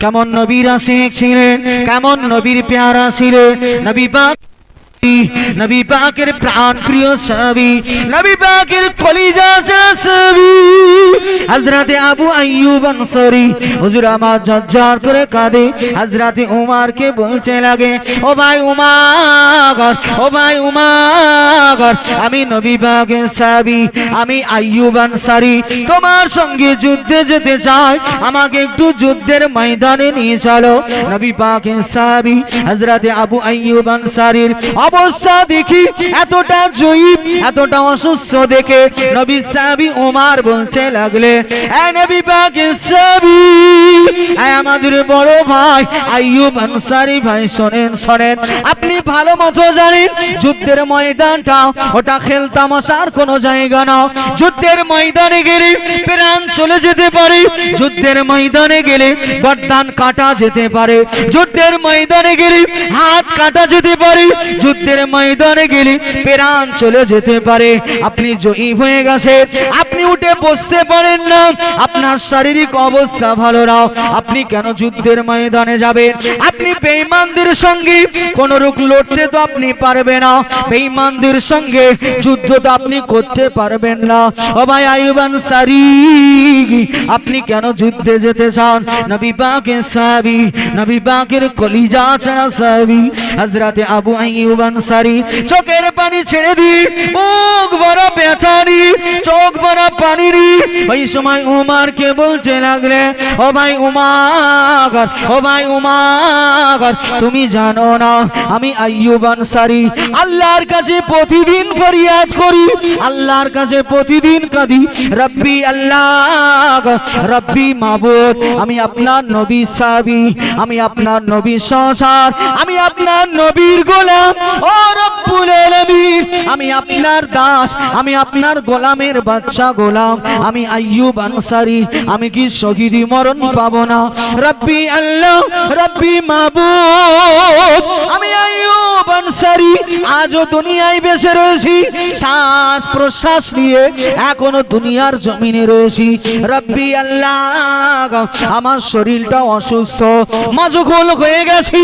কেমন নবীর আশিক ছিলেন, কেমন নবীর প্যারা ছিলেন। নবী পাক, নবী পাকের প্রাণ প্রিয় সাহাবী, নবী পাকের কলিজা সাহাবী হযরতে আবু আইয়ুব আনসারী। হুজুর আমার ঝরঝর করে কাঁদে। হযরতে উমরকে বলতে লাগে, ও ভাই উমর, ও ভাই উমর, আমি নবী পাকের সাহাবী, আমি আইয়ুব আনসারী, তোমার সঙ্গে যুদ্ধে যেতে চাই, আমাকে একটু যুদ্ধের ময়দানে নিয়ে চলো। নবী পাকের সাহাবী হযরতে আবু আইয়ুব আনসারীর অবস্থা দেখি এতটা জয়ীব, এতটা অসুস্থ দেখে নবী সাহাবী ওমর বলতে লাগলে, এ নবী পাকের সাহাবী, এ আমাদের বড় ভাই আইয়ুব আনসারী ভাই, শোনেন শোনেন, আপনি ভালো মতো জানেন যুদ্ধের ময়দানটা ওটা খেলতামাশার কোনো জায়গা না। যুদ্ধের ময়দানে গেলে প্রাণ চলে যেতে পারে, যুদ্ধের ময়দানে গেলে গর্দান কাটা যেতে পারে, যুদ্ধের ময়দানে গেলে হাত কাটা যেতে পারে, যুদ্ধের ময়দানে গেলে প্রাণ চলে যেতে পারে। আপনি জয়ী হয়ে গেছে, আপনি উঠে বসতে পারেন না, আপনার শারীরিক অবস্থা ভালো না, আপনি কেন যুদ্ধের ময়দানে যাবেন? আপনি বেঈমানদের সঙ্গে কোন রূপ লড়তে তো আপনি পারবেন না, বেঈমানদের সঙ্গে যুদ্ধ তো আপনি করতে পারবেন না। ও ভাই আইয়ুব আনসারী, আপনি কেন যুদ্ধে যেতে চান? নবী পাকের সাহাবী, নবী পাকের কলিজা ছাড়া সাহাবী হযরতে আবু আইয়ুব আনসারী চোখের পানি ছেড়ে দিয়ে মুখ ভরা ব্যথা নিয়ে, চোখ ভরা পানি নিয়ে ওই সময় উমরকে বলতে লাগলে, ও ভাই উমর, ও ভাই উমর, তুমি জানো না আমি আইয়ুব আনসারী আল্লাহর কাছে প্রতিদিন ফরিয়াদ করি, আল্লাহর কাছে প্রতিদিন কাঁদি, রব্বি আল্লাহ, রব্বি মাবুদ, আমি আপনার নবী সাহাবী, আমি আপনার নবী সহচর, আমি আপনার নবীর গোলাম, ও রব্বুল আলামিন, আমি আপনার দাস, আমি আপনার গোলামের বাচ্চা গোলাম, আমি আইয়ুব আনসারী, আমি কি শহীদি মরণ পাবো না? রব্বি আল্লাহ, রব্বি মাবুদ, আমি আইয়ুব আনসারী আজও দুনিয়ায় বেঁচে রয়েছি, শ্বাস প্রশ্বাস নিয়ে এখনো দুনিয়ার জমিনে রয়েছি। রব্বি আল্লাহ, আমার শরীরটা অসুস্থ, মাজুকুল হয়ে গেছি,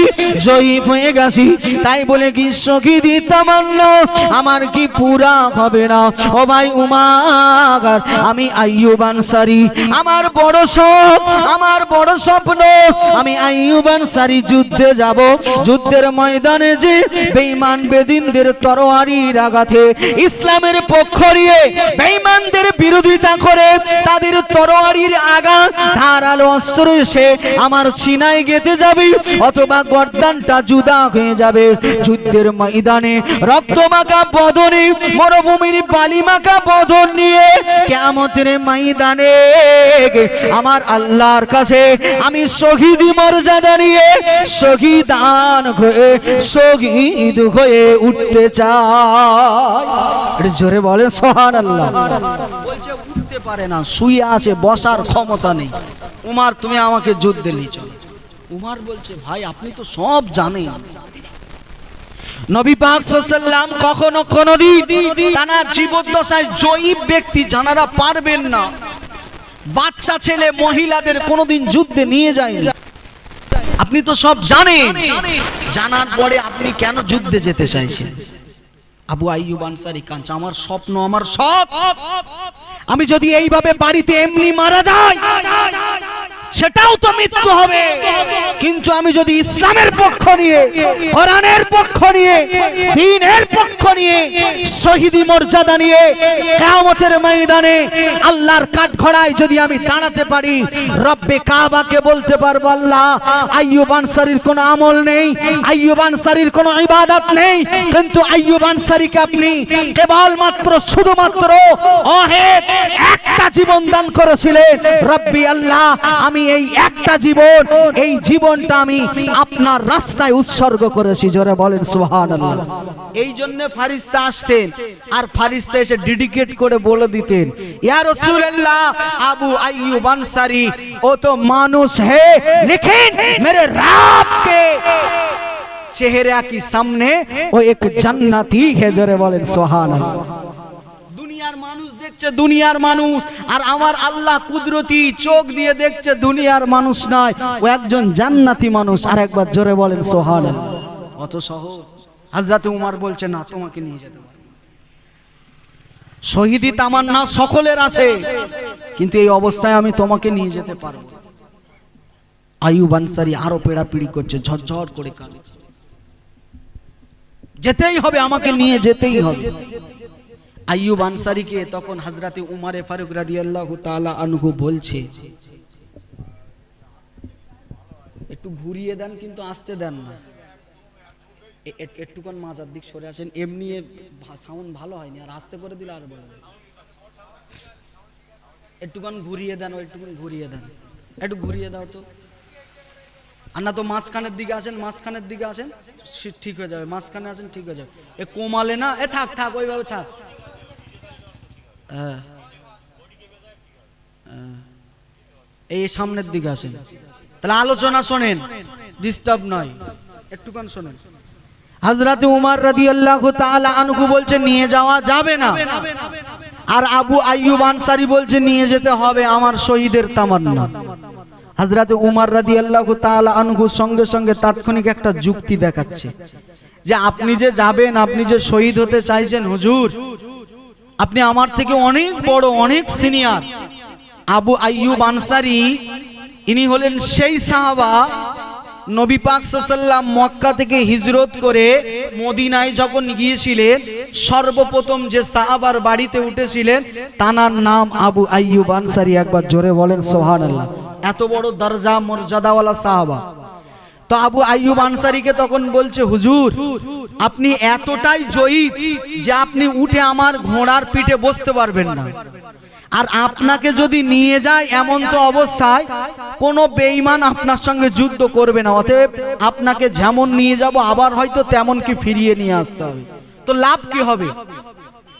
জয়ীফ হয়ে গেছি, তাই বলে কি শহীদি তামান্না আমার কি পুরা হবে না? ও ভাই উমর, আমি আইয়ুব আনসারী, আমার বড় শখ, আমার বড় স্বপ্ন, আমি আইয়ুব আনসারী যুদ্ধে যাব, যুদ্ধের ময়দানে যে বেঈমান বেদিনদের তরবারির আঘাতে ইসলামের পক্ষ নিয়ে বেঈমানদের বিরোধিতা করে তাদের তরবারির আঘাত ধারালো অস্ত্র এসে আমার সিনায় গেঁথে যাবে, অথবা গর্দানটা জুদা হয়ে যাবে। যুদ্ধের ময়দানে রক্তমাখা বদনে, মরুভূমির বালিমাখা বদন নিয়ে কিয়ামতের ময়দানে আমার আল্লাহর কাছে আমি শহীদি মর্যাদা নিয়ে শহীদান হয়ে শহীদ হয়ে উঠতে চাই। জোরে বলে সুবহানাল্লাহ। বলছে উঠতে পারে না, শুয়ে আছে, বসার ক্ষমতা নেই। উমর তুমি আমাকে যুদ্ধে নিয়ে চলো। উমর বলছে, ভাই আপনি তো সব জানেন, নবী পাক সাল্লাল্লাহু আলাইহি ওয়াসাল্লাম কখনো কোনদিন তার জীবদ্দশায় জয়ী ব্যক্তি জানারা পারবেন না, বাচ্চা ছেলে মহিলাদের কোনদিন যুদ্ধে নিয়ে যায় না। আপনি তো সব জানেন, জানার পরে আপনি কেন যুদ্ধে যেতে চাইছেন? আবু আইয়ুব আনসারী কাঁদছে, আমার স্বপ্ন, আমার সব, আমি যদি এইভাবে বাড়িতে এমনি মারা যাই সেটাও তো মৃত্যু হবে, কিন্তু আমি যদি ইসলামের পক্ষ নিয়ে, কোরআনের পক্ষ নিয়ে, দ্বীনের পক্ষ নিয়ে, শহীদি মর্যাদা নিয়ে কিয়ামতের ময়দানে আল্লাহর কাঠগড়ায় যদি আমি দাঁড়াতে পারি, রব্বে কাবাকে বলতে পারবো, আল্লাহ আইয়ুব আনসারীর কোনো আমল নেই, আইয়ুব আনসারীর কোনো ইবাদত নেই, কিন্তু আইয়ুব আনসারীকে আপনি কেবলমাত্র শুধুমাত্র একটা জীবন দান করেছিলেন। রব্বি আল্লাহ, আমি এই একটা জীবন, এই জীবনটা আমি আপনার রাস্তায় উৎসর্গ করেছি। জোরে বলেন সুবহানাল্লাহ। এই জন্য ফেরেশতা আসতেন, আর ফেরেশতা এসে ডেডিকেট করে বলে দিতেন, ইয়া রাসূলুল্লাহ, আবু আইয়ুব আনসারী ও তো মানুষ है, लेकिन मेरे रब के चेहरा के सामने वो एक जन्नती है। जरे बोलें सुभान अल्लाह। দুনিয়ার মানুষ দেখছে দুনিয়ার মানুষ, আর আমার আল্লাহ কুদরতি চোখ দিয়ে দেখছে দুনিয়ার মানুষ নয়, ও একজন জান্নাতি মানুষ। আর একবার জোরে বলেন সুবহানাল্লাহ। অত সহজ? হযরত উমর বলছে না, তোমাকে নিয়ে যেতে পারবো। শহীদি তামান্না সকলের আছে, কিন্তু এই অবস্থায় আমি তোমাকে নিয়ে যেতে পারবো। আইয়ুব আনসারী আরো পেড়াপিড়ি করছে, ঝরঝর করে কাঁদছে। যেতেই হবে, আমাকে নিয়ে যেতেই হবে। আইয়ুব আনসারীকে তখন হযরতে উমরে ফারুক রাদিয়াল্লাহু তাআলা আনহু বলছে, একটু ঘুরিয়ে দেন, কিন্তু আসতে দেন না, একটুখান মাজার দিক সরে আসেন, এমনি সাউন্ড ভালো হয়নি, আর আস্তে করে দিলে আর ভালো। একটুখান ঘুরিয়ে দেন, একটুখান ঘুরিয়ে দেন, একটু ঘুরিয়ে দাও তো। আর না তো মাঝখানের দিকে আসেন, মাঝখানের দিকে আসেন, ঠিক হয়ে যাবে। মাঝখানে আসেন, ঠিক হয়ে যাবে। এ কোমালে না, এ থাক থাক, ওইভাবে থাক। এই সামনের দিকে আসেন, তাহলে আলোচনা শোনেন, ডিস্টার্ব নয়, একটুখান শোনেন। হযরতে উমর রাদিয়াল্লাহু তাআলা আনহু বলছে নিয়ে যাওয়া যাবে না, আর আবু আইয়ুব আনসারী বলছে নিয়ে যেতে হবে, আমার শহীদের তামান্না। হযরতে উমর রাদিয়াল্লাহু তাআলা আনহু সঙ্গে সঙ্গে তাৎক্ষণিক একটা যুক্তি দেখাচ্ছে, যে আপনি যে যাবেন, আপনি যে শহীদ হতে চাইছেন হুজুর, আপনি আমার থেকে অনেক বড়, অনেক সিনিয়র। আবু আইয়ুব আনসারী ইনি হলেন সেই সাহাবা, নবী পাক সাল্লাল্লাহু আলাইহি ওয়াসাল্লাম মক্কা থেকে হিজরত করে মদিনায় যখন গিয়েছিলেন, সর্বপ্রথম যে সাহাবার বাড়িতে উঠেছিলেন তার নাম আবু আইয়ুব আনসারী। একবার জোরে বলেন সুবহানাল্লাহ। এত বড় দরজা মর্যাদাওয়ালা সাহাবা। তো আবু আইয়ুব আনসারীকে তখন বলছে, হুজুর আপনি এতটাই জয়ীফ যে আপনি উঠে আমার ঘোড়ার পিঠে বসতে পারবেন না, আর আপনাকে যদি নিয়ে যায় এমন তো অবস্থায় কোন বেঈমান আপনার সঙ্গে যুদ্ধ করবে না, অতএব আপনাকে যেমন নিয়ে যাব আবার হয়তো তেমন কি ফিরিয়ে নিয়ে আসতে হবে, তো লাভ কি হবে?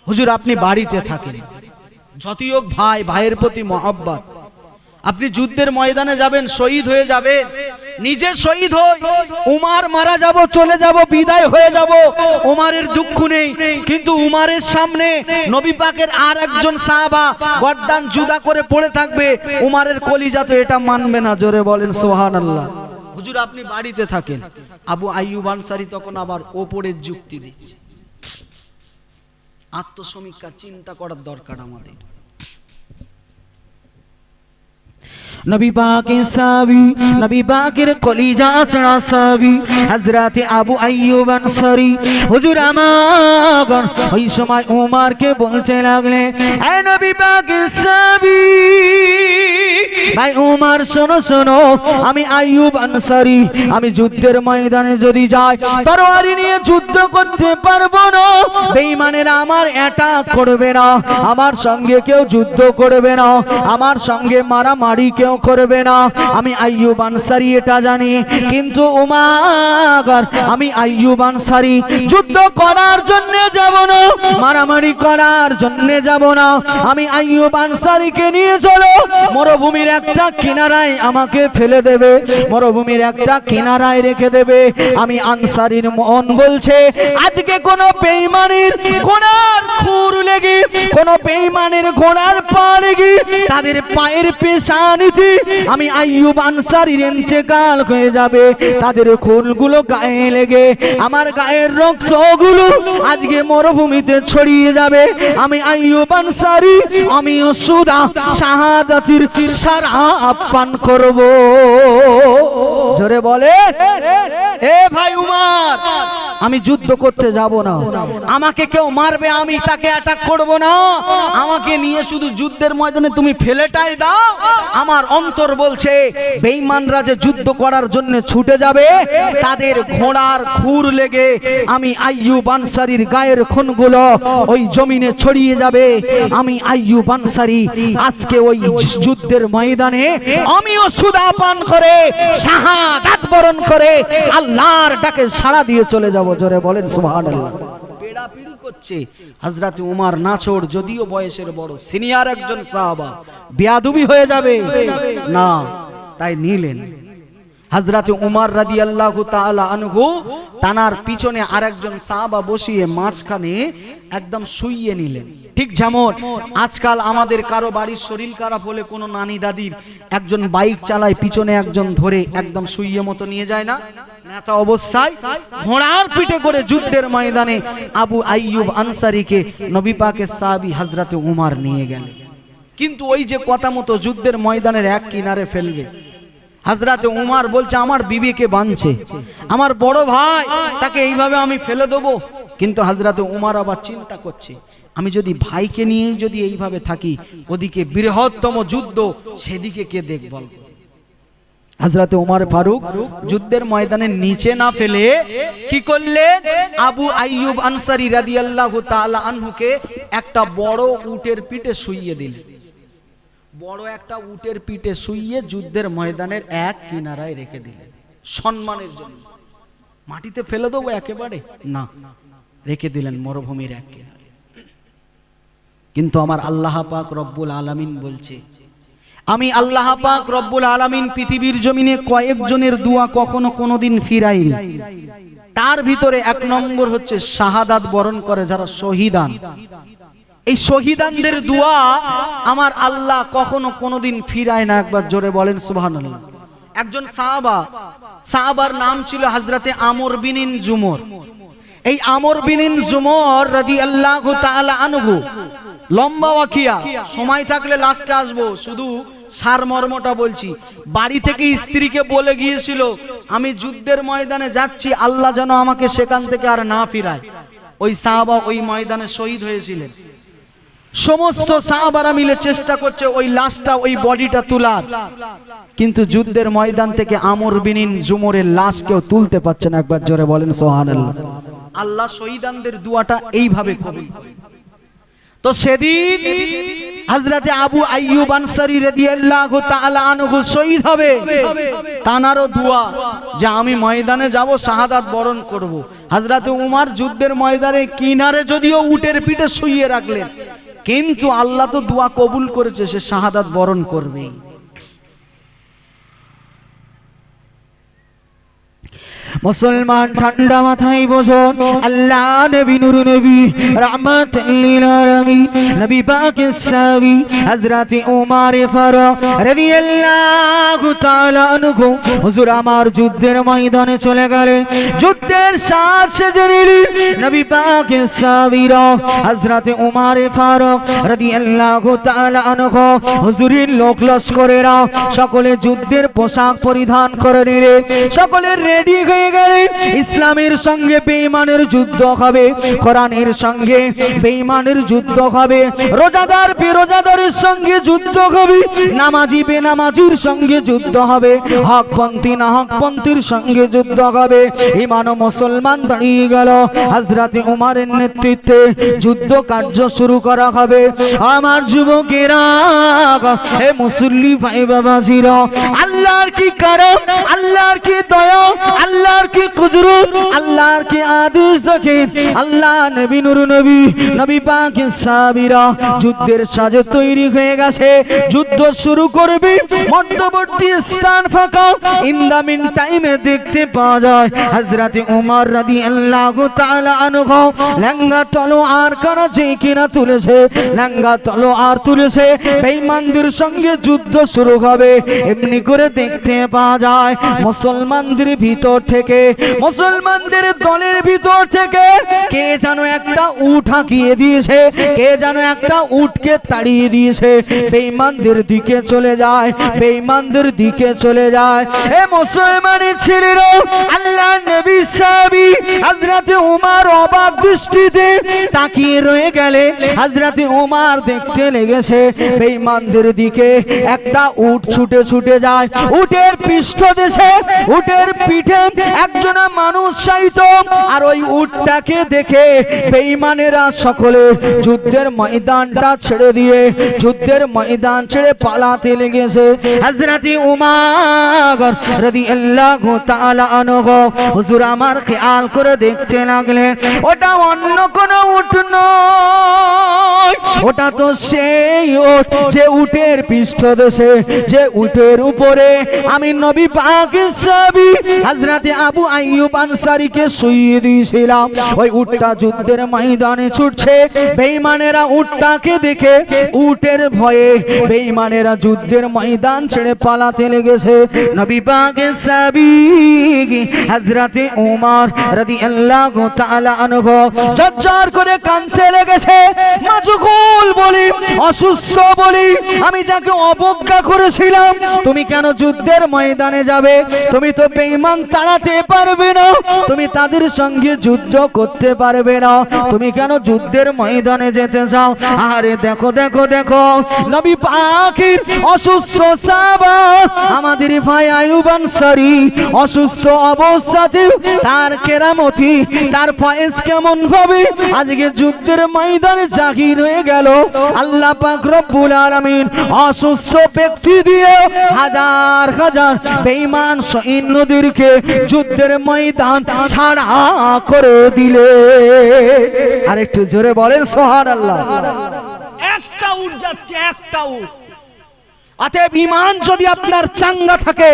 হুজুর আপনি বাড়িতে থাকেন, যতই হোক ভাই, ভাইয়ের প্রতি মহব্বত, আপনি যুদ্ধের ময়দানে যাবেন, শহীদ হয়ে যাবেন, নিজে শহীদ হই, উমার মারা যাব, চলে যাব, বিদায় হয়ে যাব, উমারের দুঃখ নেই, কিন্তু উমারের সামনে নবী পাকের আর একজন সাহাবা গর্দান জুদা করে পড়ে থাকবে, উমারের কলিজা তো এটা মানবে না। জোরে বলেন সুবহানাল্লাহ। হুজুর আপনি বাড়িতে থাকেন। আবু আইয়ুব আনসারী তখন আবার ওপরের যুক্তি দিচ্ছে। আত্মসমীক্ষা চিন্তা করার দরকার আমাদের। নবী পাকের সাহাবী, নবী পাকের কলিজা ছাড়া সাহাবী হযরত আবু আইয়ুব আনসারী হুজুর আমার ওই সময় উমরকে বলতে লাগলেন, হে নবী পাকের সাহাবী ভাই উমর শোনো শোনো, আমি আইয়ুব আনসারী, আমি যুদ্ধের ময়দানে যদি যাই তরবারি নিয়ে যুদ্ধ করতে পারবো না, বেঈমানেরা আমার অ্যাটাক করবে না, আমার সঙ্গে কেউ যুদ্ধ করবে না, আমার সঙ্গে মারামারি কেউ করবে না, আমি আইয়ুব আনসারী এটা জানি। কিন্তু উমর আমি আইয়ুব আনসারী যুদ্ধ করার জন্য যাব না, মারামারি করার জন্য যাব না, আমি আইয়ুব আনসারীকে নিয়ে চলো, মরুভূমির একটা কিনারায় আমাকে ফেলে দেবে, মরুভূমির একটা কিনারায় রেখে দেবে। আমি আনসারীর মন বলছে আজকে কোন বেঈমানের ঘোড়ার খুর লেগে, কোন বেঈমানের ঘোড়ার পা লেগে তাদের পায়ের পেশানিতে আমি আইয়ুব আনসারীর ইন্তেকাল হয়ে যাবে, তাদের খুনগুলো গায়ে লেগে আমার গায়ের রক্তগুলো আজকে মরুভূমিতে ছড়িয়ে যাবে। আমি আইয়ুব আনসারী আমিও সুদা শাহাদাতের শরাব পান করব। জোরে বলে এ ভাই উমর, আমি যুদ্ধ করতে যাব না, আমাকে কেউ মারবে আমি তাকে অ্যাটাক করব না, আমাকে নিয়ে শুধু যুদ্ধের ময়দানে তুমি ফেলেটাই দাও। আমার অন্তর বলছে বেঈমানরা যে যুদ্ধ করার জন্য ছুটে যাবে তাদের ঘোড়ার খুর লেগে আমি আইয়ুব আনসারীর গায়ের খুনগুলো ওই জমিনে ছড়িয়ে যাবে। আমি আইয়ুব আনসারী আজকে ওই যুদ্ধের ময়দানে আমিও সুদা পান করে শাহাদাত বরণ করে আল্লাহর ডাকে সাড়া দিয়ে চলে যাব। জোরে বলেন সুবহানাল্লাহ। পেড়াপিড়ি করছে হযরত উমর নাছোড়, যদিও বয়সের বড়, সিনিয়র একজন সাহাবা, বেয়াদবি হয়ে যাবে না, তাই নিলেন। হযরত উমর রাদিয়াল্লাহু তাআলা আনহু তানার পিছনে আরেকজন সাহাবা বসিয়ে মাঝখানে একদম শুইয়ে নিলেন। ঠিক যেমন আজকাল আমাদের কারো বাড়ির শরীর খারাপ হলে কোনো নানি দাদির একজন বাইক চালায়, পিছনে একজন ধরে একদম শুইয়ে মতো নিয়ে যায় না, নেতা অবস্থায় ঘোড়ার পিঠে করে যুদ্ধের ময়দানে আবু আইয়ুব আনসারীকে নবী পাকের সাহাবী হযরত উমর নিয়ে গেলেন। কিন্তু ওই যে কথা মতো যুদ্ধের ময়দানের এক কিনারে ফেলবে, হযরত উমর বলছে আমার বিবিকে বাঁধছে, আমার বড় ভাই তাকে এইভাবে আমি ফেলে দেবো। কিন্তু হযরত উমর আবার চিন্তা করছে, আমি যদি ভাইকে নিয়ে যদি এইভাবে থাকি, ওদিকে বৃহত্তম যুদ্ধ, সেদিকে কে দেখভাল? হযরত উমর ফারুক যুদ্ধের ময়দানে নিচে না ফেলে কি করলেন, আবু আইয়ুব আনসারী রাদিয়াল্লাহু তাআলা আনহুকে একটা বড় উটের পিঠে শুইয়ে দিলেন। বড় একটা উটের পিঠে শুইয়ে যুদ্ধের ময়দানের এক কিনারায় রেখে দিলেন সম্মানের জন্য। মাটিতে ফেলে দেবো একেবারে না, রেখে দিলেন মরুভূমির এক কিনারে। কিন্তু আমার আল্লাহ পাক রব্বুল আলামিন বলছে, আমি আল্লাহ পাক রব্বুল আলামিন পৃথিবীর জমিনে কয়েকজনের দোয়া কখনো কোনোদিন ফিরাইনি। তার ভিতরে এক নম্বর হচ্ছে শাহাদাত বরণ করে যারা শহীদান। এই শহীদানদের দোয়া আমার আল্লাহ কখনো কোনোদিন ফিরায় না। একবার জোরে বলেন সুবহানাল্লাহ। একজন সাহাবার নাম ছিল হযরতে আমর বিন জুমর। এই আমর বিন জুমর রাদিয়াল্লাহু তাআলা আনহু, লম্বা ওয়াকিয়া, সময় থাকলে লাস্টে আসবো, শুধু সারমর্মটা বলছি। বাড়ি থেকে স্ত্রীকে বলে গিয়েছিল, আমি যুদ্ধের ময়দানে যাচ্ছি, আল্লাহ যেন আমাকে সেখান থেকে আর না ফিরায়। ওই সাহাবা ওই ময়দানে শহীদ হয়েছিলেন। সমস্ত সাহাবারা মিলে চেষ্টা করছে ওই লাশটা, ওই বডিটা তোলার, কিন্তু যুদ্ধের ময়দান থেকে আমর বিন জুমরের লাশ কেউ তুলতে পারছে না। একবার জোরে বলেন সুবহানাল্লাহ। আল্লাহ শহীদানদের দোয়াটা এইভাবে কবুল করে। তো সেদিন হযরতে আবু আইয়ুব আনসারী রাদিয়াল্লাহু তাআলা আনহু শহীদ হবে, তানারও দোয়া যে আমি ময়দানে যাব, শাহাদাত বরণ করব। হযরতে উমর যুদ্ধের ময়দানে কিনারে যদিও উটের পিঠে শুইয়ে রাখলেন, কিন্তু আল্লাহ তো দোয়া কবুল করেছে, সে শাহাদাত বরণ করবে। মুসলমান ঠান্ডা মাথায় বসো, আল্লাহ নবী নূর নবী রাহমাতুল লিল আলামিন নবী পাকের সাহাবী হযরত উমর ফারুক রাদিয়াল্লাহু তাআলা আনহু হুজুর আমার যুদ্ধের ময়দানে চলে গেলেন। যুদ্ধের সাথে নবী পাকের সাহাবীরা হযরত উমর ফারুক রাদিয়াল্লাহু তাআলা আনহু হুজুরের লোক লস্করেরা সকলে যুদ্ধের পোশাক পরিধান করে নিলেন, সকলে রেডি হয়ে গেলেন। ইসলামের সঙ্গে বেঈমানের যুদ্ধ হবে, কোরআনের সঙ্গে বেঈমানের যুদ্ধ হবে, রোজাদার বেরোজাদারের সঙ্গে যুদ্ধ হবে, নামাজি বেনামাজির সঙ্গে যুদ্ধ হবে, হকপন্থী না হকপন্থীর সঙ্গে যুদ্ধ হবে। ইমান ও মুসলমান দাঁড়িয়ে গেল। হযরত উমরের নেতৃত্বে যুদ্ধ কার্য শুরু করা হবে। আমার যুবকেরা, হে মুসল্লি ভাই বাবাজিরা, আল্লাহর কি কারণ, আল্লাহর কি দয়া, আল্লাহর কি কুদরত, আল্লাহর কি আদেশ দেখেন। আল্লাহ নবী নূর নবী নবী পাকের সাহাবীরা যুদ্ধের সাজে তৈরি হয়ে গেছে, যুদ্ধ শুরু করবে। মধ্যবর্তী স্থান ফাঁকা। ইন দা মিন টাইমে দেখতে পাওয়া যায় হযরত উমর রাদিয়াল্লাহু তাআলা আনহু লেঙ্গা তলোয়ার কানা যে কিনা তুলেছে, লেঙ্গা তলোয়ার তুলেছে, বেঈমানদের সঙ্গে যুদ্ধ শুরু হবে। এমনি করে দেখতে পাওয়া যায় মুসলমানদের ভিতর থেকে, মুসলমানদের দলের ভিতর থেকে কে যেন একটা উট হাঁকিয়ে দিয়েছে, কে যেন একটা উটকে তাড়িয়ে দিয়েছে, বেঈমানদের দিকে চলে যায়, বেঈমানদের দিকে চলে যায়। হে মুসলমানের ছেলেরা, আল্লাহর নবী সাহাবী হযরত উমর অবাক দৃষ্টিতে তাকিয়ে রয়ে গেলে। হযরত উমর দেখতে লেগেছে বেঈমানদের দিকে একটা উট ছুটে ছুটে যায়, উটের পৃষ্ঠদেশে, উটের পিঠে এক একজনা মানুষ চাইত, আর ওই উটটাকে দেখে বেঈমানেরা সকলে যুদ্ধের ময়দানটা ছেড়ে দিয়ে যুদ্ধের ময়দান ছেড়ে পালাতে লেগেছে। হযরত উমর রাদিয়াল্লাহু তাআলা আনহু হুজুর আমার খেয়াল করে দেখতে লাগলেন, ওটা অন্য কোনো উট নয়, ওটা তো সেই উট যে উটের পৃষ্ঠদেশে, যে উটের উপরে আমি নবী পাকের সাহাবী হযরত আবু আইয়ুব আনসারীকে শুইয়ে দিয়েছিলাম। ওই উটটা যুদ্ধের ময়দানে ছুটছে। বেঈমানেরা উটটাকে দেখে উটের ভয়ে বেঈমানেরা যুদ্ধের ময়দান ছেড়ে পালাতে লেগেছে। নবী পাকের সাহাবী হযরত উমর রাদিয়াল্লাহু তাআলা আনহু ঝরঝর করে কাঁদতে লেগেছে। মাজুকুল বলি, অসুস্থ বলি, আমি যাকে অবজ্ঞা করেছিলাম, তুমি কেন যুদ্ধের ময়দানে যাবে? তুমি তো বেঈমান তাড়াতে পারবে না, তুমি তাদের সঙ্গে যুদ্ধ করতে পারবে না, তুমি কেন যুদ্ধের ময়দানে যেতে চাও? আরে দেখো দেখো দেখো, নবী পাকের অসুস্থ সাহাবা আমাদের ভাই আইয়ুব আনসারী অসুস্থ অবস্থাতে তার কেরামতি, তার ফয়েজ কেমন ভাবে আজকে যুদ্ধের ময়দানে জাহির হয়ে গেল। আল্লাহ পাক রব্বুল আলামিন অসুস্থ ব্যক্তি দিয়ে হাজার হাজার বেঈমান সৈন্যদেরকে যুদ্ধের ময়দান ছাড়া করে দিলে। আর একটু জোরে বলেন সুবহানাল্লাহ। একটা উট যাচ্ছে, একটা উট। অতএব ঈমান যদি আপনার চাঙ্গা থাকে,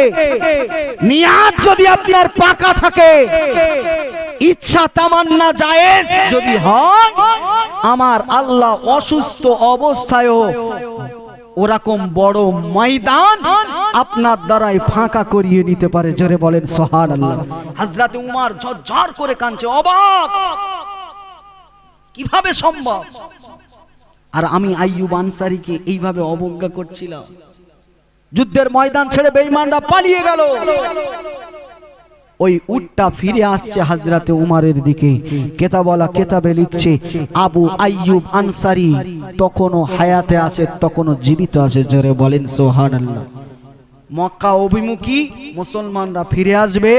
নিয়াত যদি আপনার পাকা থাকে, ইচ্ছা তামান্না জায়েজ যদি হয়, আমার আল্লাহ অসুস্থ অবস্থায়ও ওরকম বড় ময়দান আপনার দ্বারাই ফাঁকা করিয়ে নিতে পারে। জোরে বলেন সুবহানাল্লাহ। হযরত উমর ঝরঝর করে কাঁদছে, অবাক, কিভাবে সম্ভব? আর আমি আইয়ুব আনসারীকে এইভাবে অবজ্ঞা করছিলাম। যুদ্ধের ময়দান ছেড়ে বেঈমানরা পালিয়ে গেল। ওই উটটা ফিরে আসছে হযরত উমরের দিকে। কেতাবওয়ালা কেতাবে লিখছে আবু আইয়ুব আনসারী তখনও হায়াতে আছে, তখনও জীবিত আছে। জোরে বলেন সুবহানাল্লাহ। মক্কা অভিমুখী মুসলমানরা ফিরে আসবে।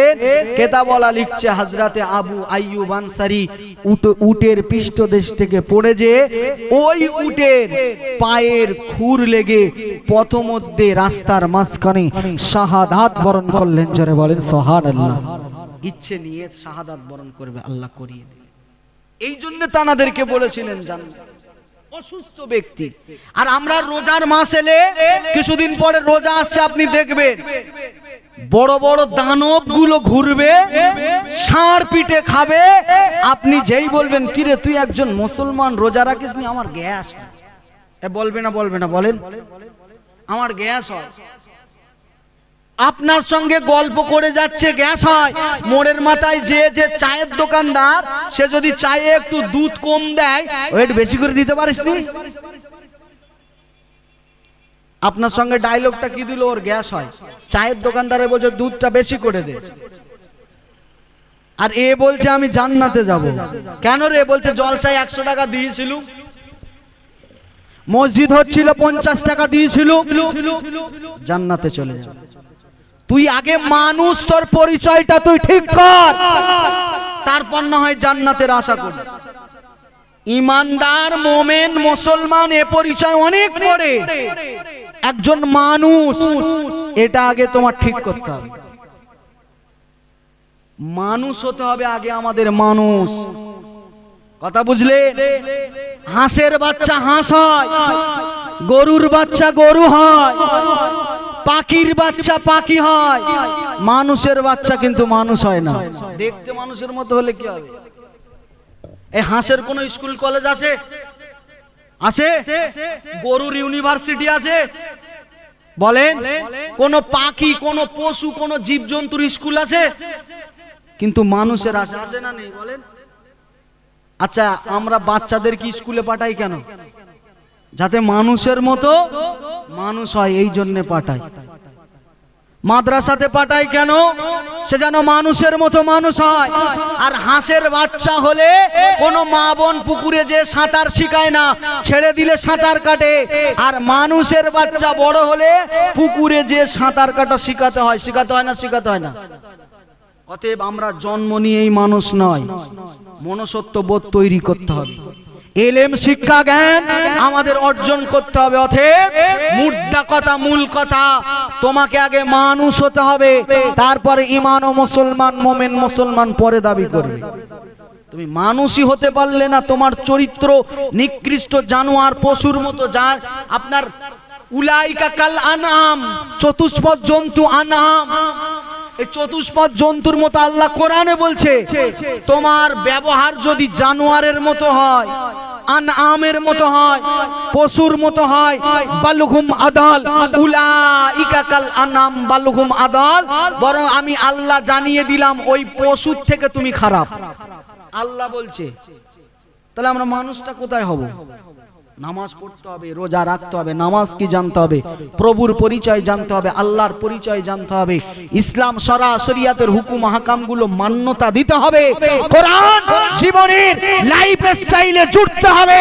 কেতাবওয়ালা লিখছে হযরত আবু আইয়ুব আনসারী উটের পৃষ্ঠদেশ থেকে পড়ে যে ওই উটের পায়ের খুর লেগে পথমধ্যে রাস্তার মাঝখানে শাহাদাত বরণ করলেন। জোরে বলেন সুবহানাল্লাহ। ইচ্ছে নিয়ে শাহাদাত বরণ করবে, আল্লাহ করিয়ে দিলেন। এই জন্য তানাদেরকে বলেছিলেন জান্নাত। অসুস্থ ব্যক্তি। আর আমরা রোজার মাস এলে কিছুদিন পরে রোজা আসছে, আপনি দেখবেন বড় বড় দানব গুলো ঘুরবে, ষাঁড় পিঠে খাবে। আপনি যেই বলবেন কিরে তুই একজন মুসলমান রোজা রাখিস নি, আমার গ্যাস বলবে না, বলবে না? বলেন আমার গ্যাস হয়। আপনার সঙ্গে গল্প করে যাচ্ছে, গ্যাস হয়। মোড়ের মাথায় যে যে চায়ের দোকানদার, সে যদি চায়ে একটু দুধ কম দেয়, ওয়েট বেশি করে দিতে পারিস নি? আপনার সঙ্গে ডায়লগটা কি দিল, ওর গ্যাস হয়। চায়ের দোকানদারে বলছে দুধটা বেশি করে দে, আর এ বলছে আমি জান্নাতে যাব। কেন রে? বলছে জলসায় 100 টাকা দিয়েছিল, মসজিদ হচ্ছিল 50 টাকা দিয়েছিল, জান্নাতে চলে যাবে। তুই আগে মানুষ, তোর পরিচয়টা তুই ঠিক কর, তারপর না হয় জান্নাতের আশা কর। ইমানদার মোমেন মুসলমান এ পরিচয় অনেক পরে। একজন মানুষ, এটা আগে তোমার ঠিক করতে হবে। মানুষ হতে হবে আগে আমাদের, মানুষ। কথা বুঝলে? হাঁসের বাচ্চা হাঁস হয়, গরুর বাচ্চা গরু হয়, পাখির বাচ্চা পাখি হয়, মানুষের বাচ্চা কিন্তু মানুষ হয় না। দেখতে মানুষের মতো হলে কি হবে? এই হাঁসের কোন স্কুল কলেজ আছে? আছে? গরুর ইউনিভার্সিটি আছে? বলেন কোন পাখি, কোন পশু, কোন জীবজন্তুর স্কুল আছে? কিন্তু মানুষের আছে, আছে না নেই? বলেন। আচ্ছা, আমরা বাচ্চাদেরকে স্কুলে পাঠাই কেন? যাতে মানুষের মতো মানুষ হয়, এই জন্য পাঠাই। মাদ্রাসাতে পাঠাই কেন? সে যেন মানুষের মতো মানুষ হয়। আর হাঁসের বাচ্চা হলে কোনো মা বোন পুকুরে যে সাঁতার শিখায় না, ছেড়ে দিলে সাঁতার কাটে। আর মানুষের বাচ্চা বড় হলে পুকুরে যে সাঁতার কাটা শিখাতে হয়। শিখাতে হয় না? শিখাতে হয় না? অতএব আমরা জন্ম নিয়েই মানুষ নয়, মনুষ্যত্ব বোধ তৈরি করতে হবে, এলেম শিক্ষা জ্ঞান আমাদের অর্জন করতে হবে। অতএব মুদ্রা কথা, মূল কথা, তোমাকে আগে মানুষ হতে হবে, তারপরে ঈমান ও মুসলমান, মোমেন মুসলমান পরে দাবি করবে। তুমি মানুষই হতে পারলে না, তোমার চরিত্র নিকৃষ্ট জানোয়ার পশুর মতো, যার আপনার উলাইকা কাল আনআম, চতুষ্পদ জন্তু, আনআম এই চতুষ্পদ জন্তুর মতো আল্লাহ কোরআনে বলছে। তোমার ব্যবহার যদি জানোয়ারের মতো হয়, আনআমের মতো হয়, পশুর মতো হয়, বালুহুম আদাল, উলাইকা কাল আনআম বালুহুম আদাল, বরং আমি আল্লাহ জানিয়ে দিলাম ওই পশুর থেকে তুমি খারাপ, আল্লাহ বলছে। তাহলে আমরা মানুষটা কোথায় হব? নামাজ পড়তে হবে, রোজা রাখতে হবে, নামাজ কি জানতে হবে, প্রভুর পরিচয় জানতে হবে, আল্লাহর পরিচয় জানতে হবে, ইসলাম শরা শরিয়াতের হুকুম হাকাম গুলো মান্যতা দিতে হবে, কোরআন জীবনের লাইফ স্টাইলে জুড়তে হবে,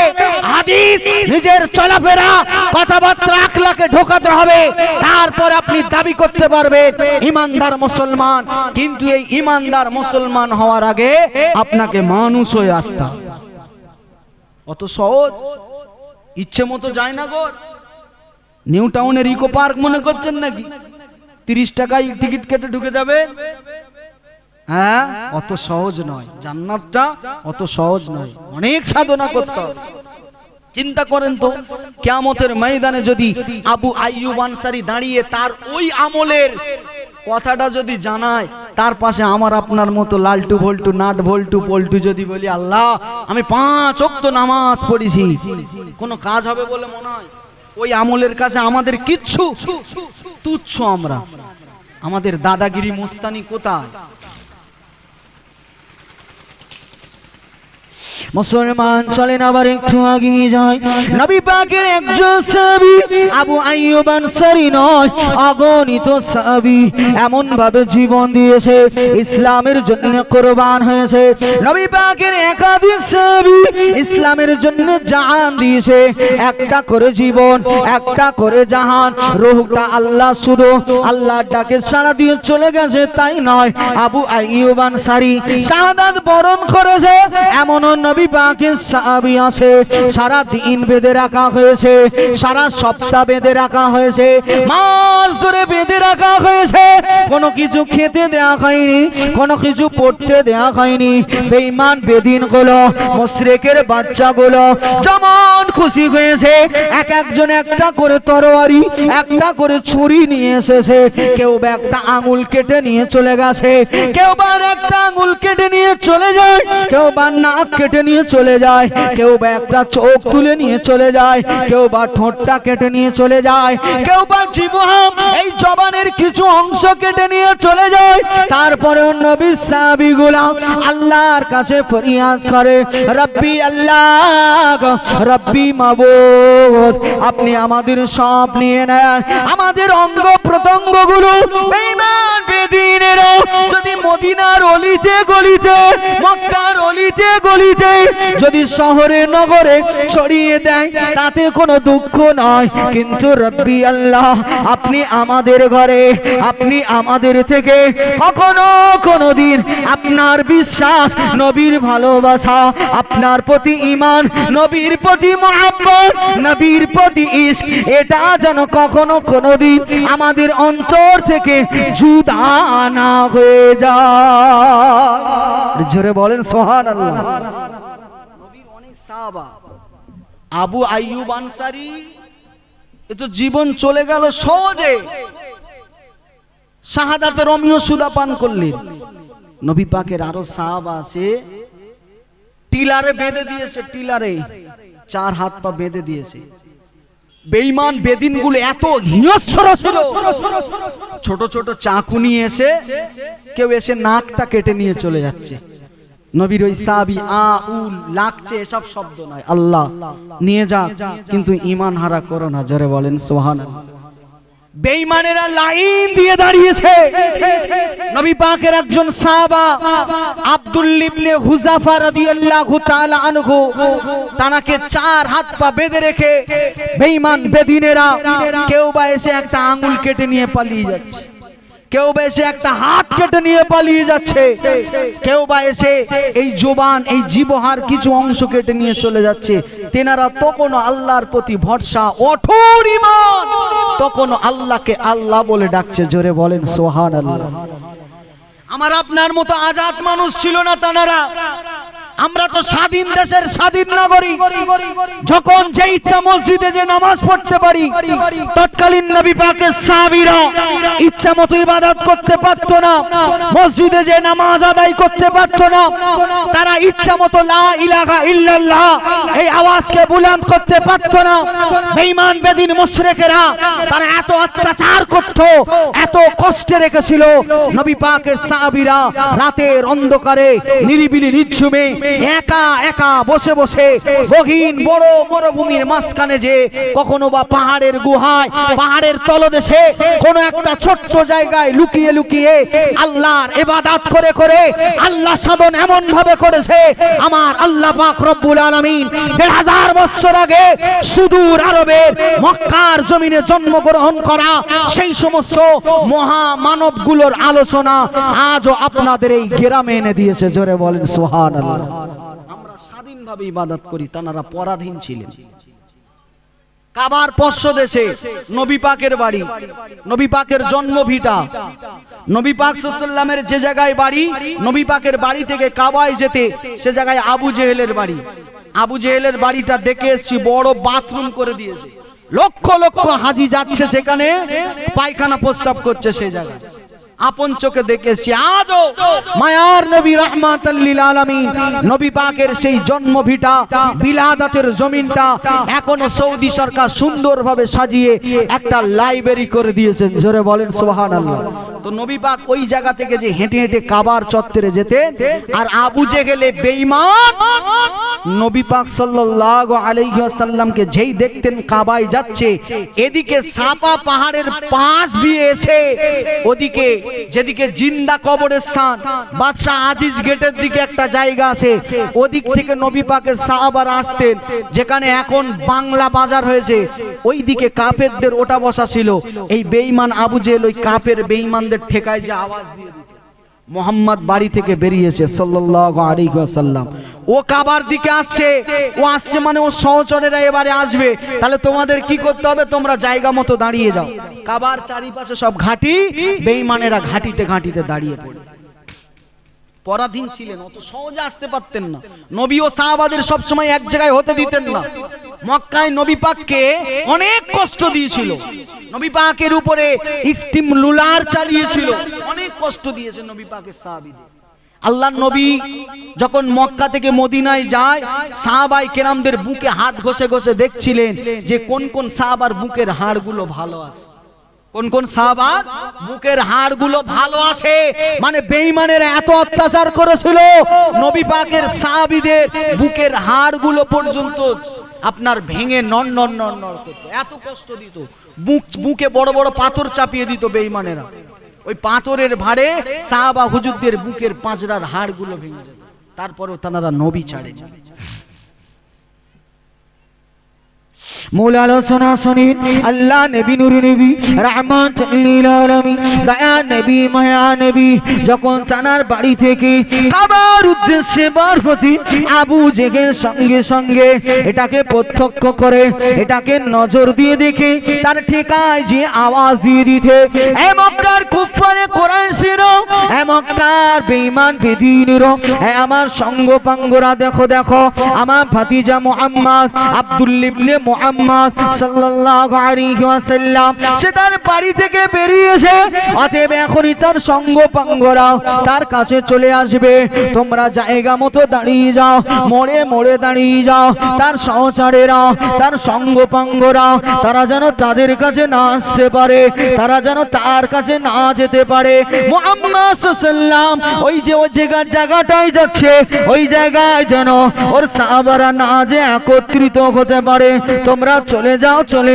হাদিস নিজের চলাফেরা কথাবার্তা আখলাকে ঢোকাতে হবে, তারপর আপনি দাবি করতে পারবেন ঈমানদার মুসলমান। কিন্তু এই ঈমানদার মুসলমান হওয়ার আগে আপনাকে মানুষ হয়ে আসতে হবে। অত সহজ ইচ্ছে মতো যায় না গো। নিউ টাউনের ইকো পার্ক মনে করছেন নাকি 30 টাকায় টিকিট কেটে ঢুকে যাবে? হ্যাঁ, অত সহজ নয়, জান্নাতটা অত সহজ নয়, অনেক সাধনা করতে হবে। চিন্তা করেন তো, কিয়ামতের ময়দানে যদি আবু আইয়ুব আনসারী দাঁড়িয়ে তার ওই আমলের কথাটা যদি জানায়, তার পাশে আমার আপনার মতো লালটু ভল্টু নাট ভল্টু পল্টু যদি বলি আল্লাহ আমি 5 ওয়াক্ত নামাজ পড়েছি, কোনো কাজ হবে বলে মনে হয়? ওই আমলের কাছে আমাদের কিচ্ছু তুচ্ছ। আমরা আমাদের দাদাগিরি মোস্তানি কোথায়? মুসলমান চলেন আবার একটু এগিয়ে যায়। নবী পাকের একজন সাহাবী আবু আইয়ুব আনসারী নয়, অগণিত সাহাবী এমন ভাবে জীবন দিয়েছে, ইসলামের জন্য কুরবান হয়েছে। নবী পাকের একাধিক সাহাবী ইসলামের জন্য জান দিয়েছে, একটা করে জীবন, একটা করে জাহান। রূহটা আল্লাহ, শুধু আল্লাহর ডাকে সাড়া দিয়ে চলে গেছে তাই নয়, আবু আইয়ুব আনসারী শাহাদাত বরণ করেছে। এমন নবী পাকের সাহাবী আছে সারা দিন বেঁধে রাখা হয়েছে, সারা সপ্তাহ বেঁধে রাখা হয়েছে, মাস ধরে বেঁধে রাখা হয়েছে, কোনো কিছু খেতে দেয়া হয়নি, কোনো কিছু পড়তে দেয়া হয়নি। বেঈমান বেদিন গুলো, মুশরিকের বাচ্চাগুলো যেমন খুশি হয়েছে, এক একজন একটা করে তরবারি, একটা করে ছুরি নিয়ে এসেছে। কেউ বা একটা আঙুল কেটে নিয়ে চলে গেছে, কেউ বা একটা আঙুল কেটে নিয়ে চলে যায়, কেউ বা নাক কেটে নিয়ে চলে যায়, কেউ বা একটা চোখ তুলে নিয়ে চলে যায়, কেউ বা ঠোঁটটা কেটে নিয়ে চলে যায়, কেউ বা জিহ্বা এই জবানের কিছু অংশ কেটে নিয়ে চলে যায়। তারপরে নবী সাহাবীগুলা আল্লাহর কাছে ফরিয়াদ করে, রব্বি আল্লাহ, রব্বি মাবুদ, আপনি আমাদের সব নিয়ে নেন, আমাদের অঙ্গ প্রত্যঙ্গগুলো। বেঈমান বেদিনেরা যদি মদিনার অলিতে গলিতে, মক্কার অলিতে গলিতে, যদি শহরে নগরে ছড়িয়ে দেয় তাতে কোনো দুঃখ নয়, কিন্তু রব্বি আল্লাহ, আপনি আমাদের ঘরে, আপনি আমাদের থেকে কখনো কোনোদিন আপনার বিশ্বাস, নবীর ভালোবাসা, আপনার প্রতি ঈমান, নবীর প্রতি মুহাব্বত, নবীর প্রতি ইশক, এটা যেন কখনো কোনোদিন আমাদের অন্তর থেকে জুদা না হয়ে যায়। জোরে বলেন সুবহানাল্লাহ। নবীর অনেক সাহাবা, আবু আইয়ুব আনসারী এ তো জীবন চলে গেল সহজে, শাহাদাতের রমিও সুদা পান করলেন। নবী পাকের আরো সাহাবা আছে, টিলারে বেঁধে দিয়েছে, টিলারে 4 হাত পা বেঁধে দিয়েছে। বেঈমান বেদিনগুলো এত হিংস্র ছিল, ছোট ছোট চাকু নিয়ে এসে কেউ এসে নাকটা কেটে নিয়ে চলে যাচ্ছে। নবীর ওই সাহাবী আউল লাগছে এসব শব্দ নয়, আল্লাহ নিয়ে যাক, কিন্তু ঈমান হারা করো না। জোরে বলেন সুবহানাল্লাহ। বেঈমানেরা লাইন দিয়ে দাঁড়িয়েছে। নবী পাকের একজন সাহাবা আব্দুল্লাহ ইবনে হুযাফা রাদিয়াল্লাহু তাআলা আনহু, তানাকে 4 হাত পা বেঁধে রেখে বেঈমান বেদিনেরা কেউ বা এসে একটা আঙ্গুল কেটে নিয়ে পালিয়ে যাচ্ছে, কেউ বা এসে একটা হাত কেটে নিয়ে পালিয়ে যাচ্ছে, কেউ বা এসে এই জবান এই জিহ্বার কিছু অংশ কেটে নিয়ে চলে যাচ্ছে। তেনারা তখনও আল্লাহর প্রতি ভরসা, অটল ঈমান, তখনও আল্লাহকে আল্লাহ বলে ডাকছে। জোরে বলেন সুবহানাল্লাহ। আমার আপনার মতো আজাদ মানুষ ছিল না তানারা। আমরা তো স্বাধীন দেশের স্বাধীন নাগরিক। যখন যে ইচ্ছা মসজিদে যে নামাজ পড়তে পারি, তৎকালীন নবী পাকের সাহাবীরা ইচ্ছা মতো ইবাদত করতে পারতো না, মসজিদে যে নামাজ আদায় করতে পারতো না। তারা ইচ্ছা মতো লা ইলাহা ইল্লাল্লাহ এই আওয়াজকে বুলন্দ করতে পারতো না। বেঈমান বেদিন মুশরিকেরা তারা এত অত্যাচার করত, এত কষ্টে রেখেছিল। নবী পাকের সাহাবীরা রাতের অন্ধকারে নিরিবিলি নিঝুমে একা একা বসে বসে গহীন বড় মরুভূমির মাঝখানে যে কখনো বা পাহাড়ের গুহায়, পাহাড়ের তলদেশে কোন একটা ছোট্ট জায়গায় লুকিয়ে লুকিয়ে আল্লাহর ইবাদত করে করে আল্লাহ সাধন এমন ভাবে করেছে। আমার আল্লাহ পাক রব্বুল আলামিন ১৫০০ বছর আগে সুদূর আরবের মক্কার জমিনে জন্মগ্রহণ করা সেই সমস্ত মহামানবগুলোর আলোচনা আজও আপনাদের এই গ্রামে এনে দিয়েছে। জোরে বলেন সুবহানাল্লাহ। আমরা স্বাধীনভাবে ইবাদত করি, তারা পরাধীন ছিলেন। কাবার পশ্চদেশে নবী পাকের বাড়ি, নবী পাকের জন্মভিটা। নবী পাক সাল্লাল্লাহু আলাইহি ওয়াসাল্লামের যে জায়গায় বাড়ি, নবী পাকের বাড়ি থেকে কাবায় যেতে সে জায়গায় আবু জেহেলের বাড়ি। আবু জেহেলের বাড়িটা দেখে এসেছি, বড় বাথরুম করে দিয়েছে। লক্ষ লক্ষ হাজি যাচ্ছে সেখানে, পায়খানা প্রস্রাব করছে সেই জায়গায়। আপন চোখে দেখেছি। আজও মায়ার নবী রাহমাতাল লিল আলামিন নবী পাকের সেই জন্মভিটা বিলাদাতের জমিনটা এখনো সৌদি সরকার সুন্দরভাবে সাজিয়ে একটা লাইব্রেরি করে দিয়েছেন। জোরে বলেন সুবহানাল্লাহ। তো নবী পাক ওই জায়গা থেকে যে হেঁটে হেঁটে কাবার চত্বরে যেতেন, আর আবু জেহেল বেঈমান নবী পাক সাল্লাল্লাহু আলাইহি ওয়াসাল্লামকে যেই দেখতেন কাবায় যাচ্ছে, এদিকে সাফা পাহাড়ের পাশ দিয়ে এসে ওদিকে যেদিকে জিন্দা কবরস্থান বাদশা আজিজ গেটের দিকে একটা জায়গা আছে, ওদিক থেকে নবী পাকের সাহাবারা আসতেন, যেখানে এখন বাংলা বাজার হয়েছে, ওই দিকে কাফেরদের ওটা বসা ছিল। এই বেঈমান আবু জেহেল ওই কাফের বেঈমানদের ঠেকায় যে আওয়াজ দিয়ে দিত, মোহাম্মদ বাড়ি থেকে বেরিয়েছে সাল্লাল্লাহু আলাইহি ওয়াসাল্লাম। ও কাবার দিকে আসছে, ও আসছে মানে ও সহচরেরা এবারে আসবে। তাহলে তোমাদের কি করতে হবে? তোমরা জায়গা মতো দাঁড়িয়ে যাও। কাবার চারিপাশে সব ঘাঁটি, বেঈমানেরা ঘাঁটিতে ঘাঁটিতে দাঁড়িয়ে পড়ে। পরাধীন ছিলেন, অত সহজে আসতে পারতেন না। নবী ও সাহাবাদের সব সময় এক জায়গায় হতে দিতেন না। মক্কায় নবী পাককে অনেক কষ্ট দিয়েছিল, নবী পাকের উপরে স্টিম রুলার চালিয়েছিল, অনেক কষ্ট দিয়েছে নবী পাকের সাহাবীদের। আল্লাহর নবী যখন মক্কা থেকে মদিনায় যায়, সাহাবায়ে কেরামদের বুকে হাত ঘষে ঘষে দেখছিলেন যে কোন কোন সাহাবার বুকের হাড়গুলো ভালো আছে, কোন কোন সাহাবার বুকের হাড়গুলো ভালো আছে। মানে বেঈমানেরা এত অত্যাচার করেছিল, নবী পাকের সাহাবীদের বুকের হাড়গুলো পর্যন্ত আপনার ভেঙে নড় করতো, এত কষ্ট দিত। বুকে বড় বড় পাথর চাপিয়ে দিত বেঈমানেরা। ওই পাথরের ভারে সাহাবা হুজুরদের বুকের পাঁজরার হাড়গুলো ভেঙে যেত, তারপরেও তারা নবী ছাড়ে। মূল আলোচনা শুনুন। আল্লাহ নবী নূর নবী রাহমাতুল লিল আলামিন দয়া নবী মায়া নবী যখন তানার বাড়ি থেকে কাবার উদ্দেশ্যে বার হতেন, আবু জেহেল সঙ্গে সঙ্গে এটাকে প্রত্যক্ষ করে, এটাকে নজর দিয়ে দেখে তার ঠিকায় যে আওয়াজ দিয়ে দিতে, এ মক্কার কুফারে কুরাইশিরা, এ মক্কার বেঈমান বেদিনেরা, এ আমার সঙ্গপাঙ্গরা, দেখো দেখো আমার ভাতিজা মুহাম্মদ আব্দুল্লাহ ইবনে মুহাম্মদ সাল্লাল্লাহু আলাইহি ওয়াসাল্লাম সে তার বাড়ি থেকে বেরিয়েছে। অতএব এখনই তার সঙ্গপাঙ্গরা তার কাছে চলে আসবে। তোমরা জায়গা মতো দাঁড়িয়ে যাও, মোড়ে মোড়ে দাঁড়িয়ে যাও। তার সহচরেরা, তার সঙ্গপাঙ্গরা তারা যেন তাদের কাছে না আসতে পারে, তারা যেন তার কাছে না যেতে পারে। মুহাম্মদ সাল্লাম ওই যে ওই জায়গাটায় যাচ্ছে, ওই জায়গায় যেন ওর সাহাবারা না যে একত্রিত হতে পারে, তোমরা চলে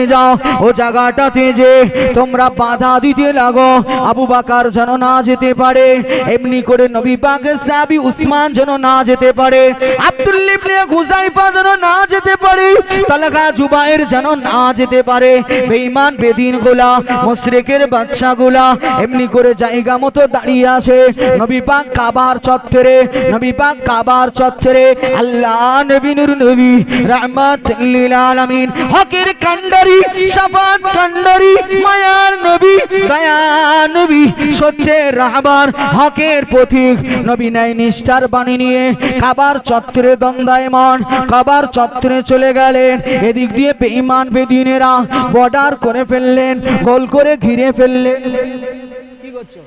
যাও ও জায়গাটাতে যে তোমরা বাধা দিতে লাগো, আবু বকর যেন না যেতে পারে, এমনি করে নবী পাকের সাহাবী উসমান যেন না যেতে পারে, আব্দুল্লাহ ইবনে হুযাইফা যেন না যেতে পারে, তালহা জুবায়ের যেন না যেতে পারে। বেঈমান বেদিনগুলা, মুশরিকের বাদশাগুলা এমনি করে জায়গা মতো দাঁড়িয়ে আছে নবী পাক কাবার চত্বরে। আল্লাহ নবী নূর নবী রাহমাতুল লিল আলামিন, হকের কান্ডারি, শাফাত কান্ডারি, মায়ার নবী, দয়ার নবী, সত্যের রাহবার, হকের পথিক নবী ন্যায় নিষ্ঠার বাণী নিয়ে কাবার চত্বরে দণ্ডায়মান, কাবার চত্বরে চলে গেলেন। এদিক দিয়ে বেঈমান বেদিনেরা বর্ডার করে ফেললেন, গোল করে ঘিরে ফেললেন। কি করছো?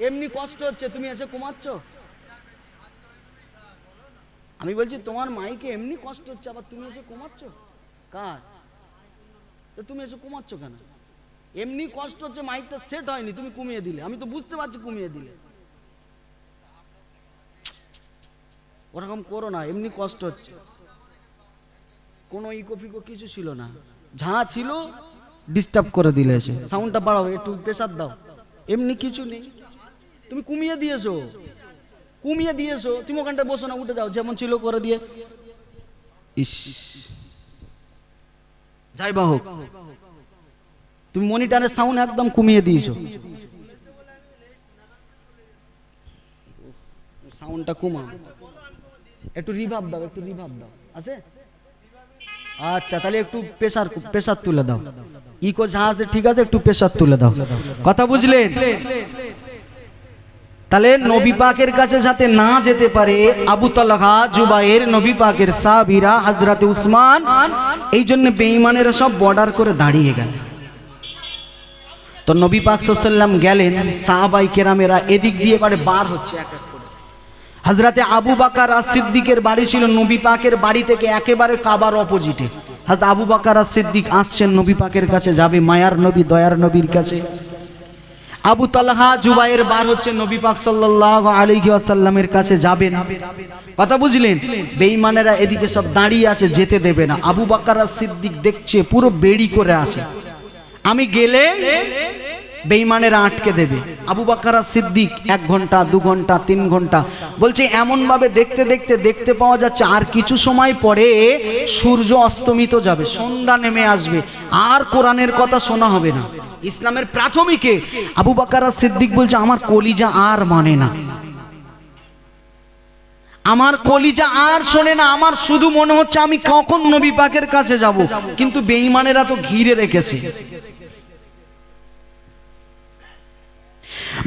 এমনি কষ্ট হচ্ছে, তুমি এসে ঘুমাচ্ছ? আমি বলছি তোমার মাইকে এমনি কষ্ট হচ্ছে, আবার তুমি এসে ঘুমাচ্ছ? কার? তো তুমি এসে ঘুমাচ্ছ কেন? এমনি কষ্ট হচ্ছে, মাইকটা সেট হয়নি, তুমি কমিয়ে দিলে। আমি তো বুঝতে পারছি কমিয়ে দিলে। ওরকম করো না, এমনি কষ্ট হচ্ছে। কোনো ইকো কিছু ছিল না, যা ছিল ডিস্টার্ব করে দিলে। এসে সাউন্ডটা বাড়াও, একটু প্রেসার দাও। এমনি কিছু নেই, তুমি কমিয়ে দিয়েছো। তুমি ওখানটা বসো না, উঠে যাও, যেমন ছিল করে দিয়ে। ইস, যাই বা হোক, তুমি মনিটরের সাউন্ড একদম কমিয়ে দিয়েছো। সাউন্ডটা কমাও, একটু রিভার্ব দাও, আছে? আচ্ছা, তাহলে একটু প্রেসার তুলে দাও। ইকো যা আছে ঠিক আছে, একটু প্রেসার তুলে দাও। কথা বুঝলেন? তাহলে নবী পাকের কাছে যাতে না যেতে পারে আবু তালহা, জুবায়ের, নবী পাকের সাহাবীরা, হযরত উসমান, এই জন্য বেঈমানেরা সব বর্ডার করে দাঁড়িয়ে গেল। তো নবী পাক সাল্লাল্লাহু আলাইহি ওয়াসাল্লাম গেলেন, সাহাবায়ে কেরামেরা এদিক দিয়ে এবারে বার হচ্ছে এক এক করে। হযরতে আবু বকর as-সিদ্দিকের বাড়ি ছিল নবী পাকের বাড়ি থেকে একেবারে কাবার অপোজিটে। হযরত আবু বকর as-সিদ্দিক আসছেন নবী পাকের কাছে, যাবে মায়ার নবী, দয়ার নবীর কাছে। আবু তালহা, জুবায়ের বার হচ্ছে নবী পাক সাল্লাল্লাহু আলাইহি ওয়াসাল্লামের কাছে যাবেন। কথা বুঝলেন? বেঈমানেরা এদিকে সব দাঁড়িয়ে আছে, যেতে দেবে না। আবু বকর as-সিদ্দিক দেখছে পুরো বেড়ি করে আসে, আমি গেলে বেঈমানেরা আটকে দেবে। আবু বকর as-সিদ্দিক 1 ঘন্টা, 2 ঘন্টা, 3 ঘন্টা বলছে, এমন ভাবে দেখতে পাওয়া যাচ্ছে আর কিছু সময় পরে সূর্য অস্তমিত যাবে, সন্ধ্যা নেমে আসবে, আর কোরআনের কথা শোনা হবে না। ইসলামের প্রাথমিকে আবু বকর as-সিদ্দিক বলছে, আমার কলিজা আর মানে না, আমার কলিজা আর শোনে না, আমার শুধু মনে হচ্ছে আমি কখন নবী পাকের কাছে যাব, কিন্তু বেঈমানেরা তো ঘিরে রেখেছে।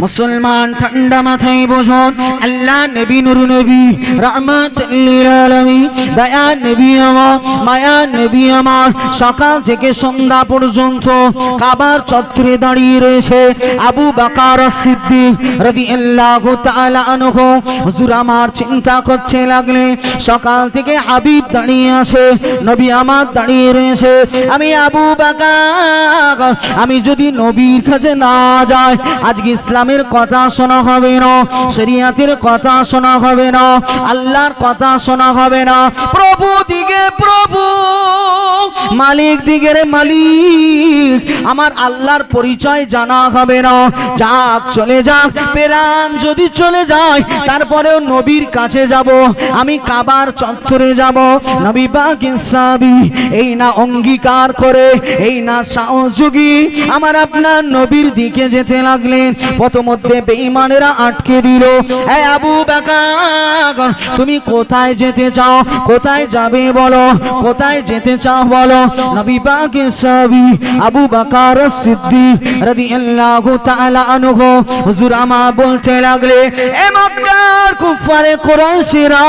মুসলমান ঠান্ডা মাথায় বসুন। আল্লাহ নবী নূর নবী রাহমাতুল লিল আলামিন, দয়া নবী আমার, মায়া নবী আমার, সকাল থেকে সন্ধ্যা পর্যন্ত কাবার চত্বরে দাঁড়িয়ে রয়েছে আবু বকর as-সিদ্দিক রাদিয়াল্লাহু তাআলা আনহু। হুজুর আমার চিন্তা করতে লাগলেন, সকাল থেকে হাবিব দাঁড়িয়ে আছে, নবী আমার দাঁড়িয়ে রয়েছে, আমি আবু বকর, আমি যদি নবীর কাছে না যাই, আজকে ইসলামের কথা শোনা হবে না, শরিয়াতের কথা শোনা হবে না, আল্লাহর কথা শোনা হবে না, প্রভু দিকে প্রভু, মালিক দিকের মালিক, আমার আল্লাহর পরিচয় জানা হবে না। যাক চলে যাক, প্রাণ যদি চলে যায় তারপরেও নবীর কাছে যাব, আমি কাবার চত্বরে যাব। নবী পাকের সাহাবী এই না অঙ্গীকার করে, এই না সাহস যোগী আমার আপনার নবীর দিকে যেতে লাগলেন। প্রথমধ্যে বেঈমানেরা আটকে দিল, এই আবু বকর তুমি কোথায় যেতে চাও, কোথায় যাবে বলো, কোথায় যেতে চাও বলো। নবী পাকের সাহাবী আবু বকর as-সিদ্দিক রাদিয়াল্লাহু তাআলা আনহু হুজুর আমার বলতে লাগলে, এ মক্কার কুফারে কুরাইশরা,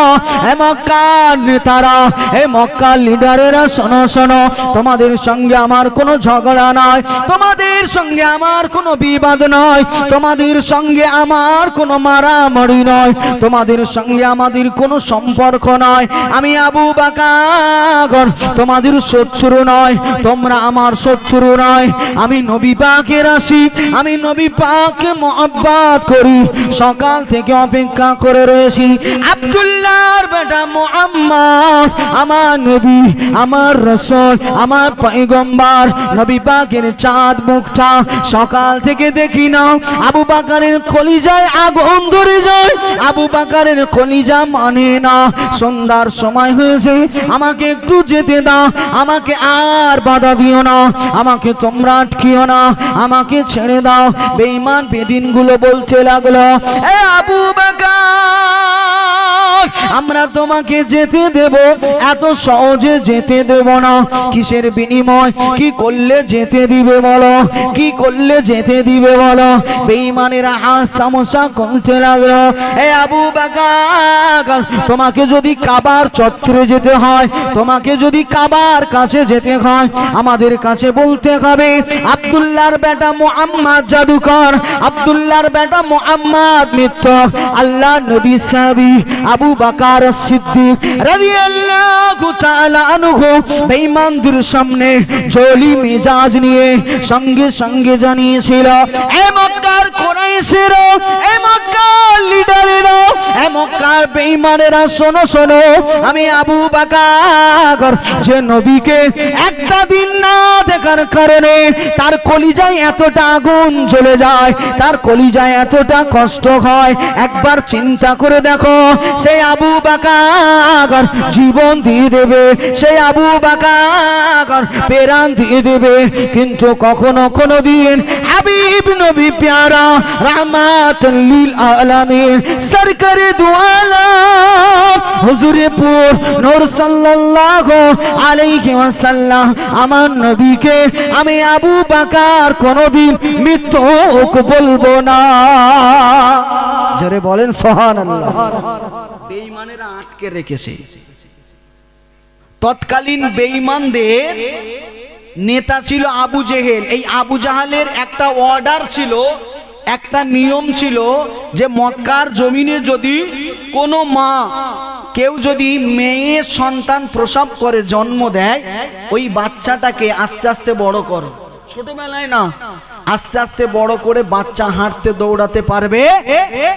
এ মক্কার নেতারা, এ মক্কার লিডারেরা, শোনো শোনো, তোমাদের সঙ্গে আমার কোনো ঝগড়া নয়, তোমাদের সঙ্গে আমার কোনো বিবাদ নয়, তোমার তোমাদের সঙ্গে আমার কোনো মারামারি নয়, তোমাদের সঙ্গে আমাদের কোনো সম্পর্ক নয়। আমি আবু বকর তোমাদের শত্রু নয়, তোমরা আমার শত্রু নয়। আমি নবী পাকের আশিক, আমি নবী পাককে মহব্বত করি। সকাল থেকে অপেক্ষা করে রয়েছি। আব্দুল্লাহর বেটা মুহাম্মদ আমার নবী, আমার রাসূল, আমার পয়গম্বর, নবী পাকের চাঁদ মুখটা সকাল থেকে দেখি না। আবু বকরের কলিজায় আগুন ধরে যায়, আবু বকরের কলিজা মানে না। সন্ধ্যার সময় হয়েছে, আমাকে একটু যেতে দাও, আমাকে আর বাধা দিও না, আমাকে তোমরা আটকিও না, আমাকে ছেড়ে দাও। বেঈমান বেদিনগুলো বলতে লাগলো, এ আবু বকর, আমরা তোমাকে যেতে দেব, এত সহজে যেতে দেব না। কিসের বিনিময়, কি করলে যেতে দিবে বলো, কি করলে যেতে দিবে বলো? বেঈমানেরা হাস তামাশা করতে লাগলো। এ আবু বকর, তোমাকে যদি কাবার চত্বরে যেতে হয়, তোমাকে যদি কাবার কাছে যেতে হয়, আমাদের কাছে বলতে হবে আব্দুল্লাহর বেটা মুহাম্মদ জাদুকর, আব্দুল্লাহর বেটা মুহাম্মদ মিথ্যক। আল্লাহ নবী সাহাবী আবু বকর সিদ্দিক রাদিয়াল্লাহু তাআলা আনহু বেঈমানদের সামনে জলি মেজাজ নিয়ে সঙ্গে সঙ্গে জানিয়েছিল, এ মক্কার কুরাইশেরা, এ মক্কার লিডারেরা, এ মক্কার বেঈমানেরা, শোনো শোনো, আমি আবু বকর যে নবীকে একটা দিন না দেখার কারণে তার কলিজায় এতটা আগুন জ্বলে যায়, তার কলিজায় এতটা কষ্ট হয়, একবার চিন্তা করে দেখো। সেই আবু বকর জীবন দিয়ে দেবে, সেই আবু বকর প্রাণ দিয়ে দেবে, কিন্তু কখনো কোনো দিন হাবিব নবী প্যারা রাহমাতুল লিল আলামিন সরকারে দু আলম হুজুরে পুর নূর সাল্লাল্লাহু আলাইহি ওয়াসাল্লাম আমার নবীকে আমি আবু বকর কোনদিন মিথ্যুক বলবো না। জোরে বলেন সুবহানাল্লাহ। বেঈমানেরা আটকে রেখেছে। তৎকালীন বেঈমানদের নেতা ছিল আবু জেহেল। এই আবু জাহালের একটা অর্ডার ছিল, একটা নিয়ম ছিল যে মক্কার জমিনে যদি কোনো মা কেউ যদি মেয়ে সন্তান প্রসব করে জন্ম দেয়, ওই বাচ্চাটাকে আস্তে আস্তে বড় করো, ছোটবেলায় না, আস্তে আস্তে বড় করে বাচ্চা হাঁটতে দৌড়াতে পারবে,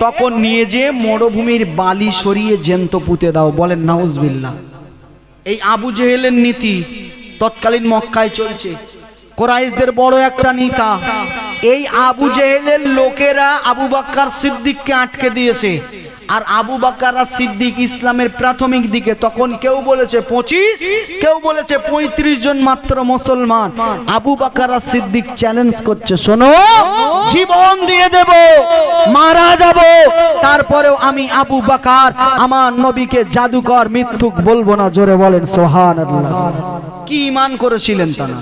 তখন নিয়ে যে মরুভূমির বালি সরিয়ে জ্যান্ত পুঁতে দাও। বলেন নাউজুবিল্লাহ। এই আবু জেহেলের নীতি তৎকালীন মক্কায় চলছে। কুরাইশদের বড় একটা নেতা, এই আবু জেহেলের লোকেরা আবু বকর সিদ্দিককে আটকে দিয়েছে। আর আবু বকর সিদ্দিক ইসলামের প্রাথমিক দিকে, তখন কেউ বলেছে 25, কেউ বলেছে 35 জন মাত্র মুসলমান। আবু বকর সিদ্দিক চ্যালেঞ্জ করছে, শোনো, জীবন দিয়ে দেব, মারা যাব, তারপরেও আমি আবু বকর আমার নবীকে জাদুকর মিথ্যুক বলবো না। জোরে বলেন সুবহানাল্লাহ। কি ঈমান করেছিলেন তারা?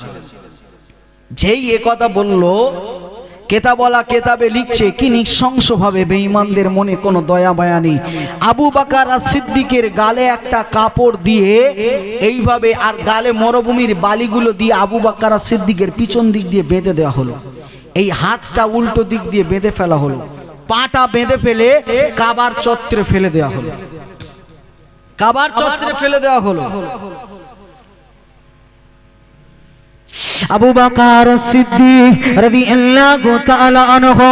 যেই এ কথা বললো, কেতাবলা কেতাবে লিখছে কি নৃশংসভাবে বেঈমানদের মনে কোনো দয়া মায়া নেই। আবু বকর সিদ্দিকের গালে একটা কাপড় দিয়ে এইভাবে, আর গালে মরুভূমির বালিগুলো দিয়ে আবু বকর সিদ্দিকের পিছন দিক দিয়ে বেঁধে দেওয়া হলো। এই হাতটা উল্টো দিক দিয়ে বেঁধে ফেলা হলো, পাটা বেঁধে ফেলে কাবার চত্বরে ফেলে দেওয়া হলো, কাবার চত্বরে ফেলে দেওয়া হলো। আবু বকর সিদ্দিক রাদিয়াল্লাহু তাআলা আনহু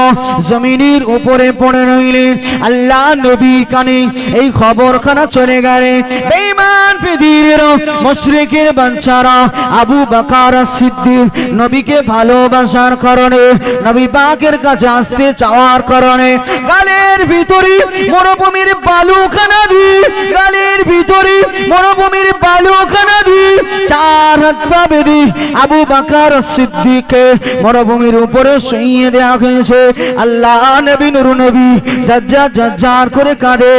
জমিনের উপরে পড়ে রইলেন। আল্লাহ নবীর কানে এই খবরখানা চলে গেলে বেঈমান বেদিনের মুশরিকের বাচ্চারা আবু বকর সিদ্দিক নবীকে ভালোবাসার কারণে, নবী পাকের কাছে আসতে চাওয়ার কারণে গালের ভিতরে মরুভূমির বালুখানা দিয়ে, গালের ভিতরে মরুভূমির বালুখানা দিয়ে চার হাত পা বেঁধে আবু বকর সিদ্দিককে মরুভূমির উপরে শুইয়ে দেওয়া হয়েছে। আল্লাহ নবী নূর নবী জাজ্জার করে কাঁদে,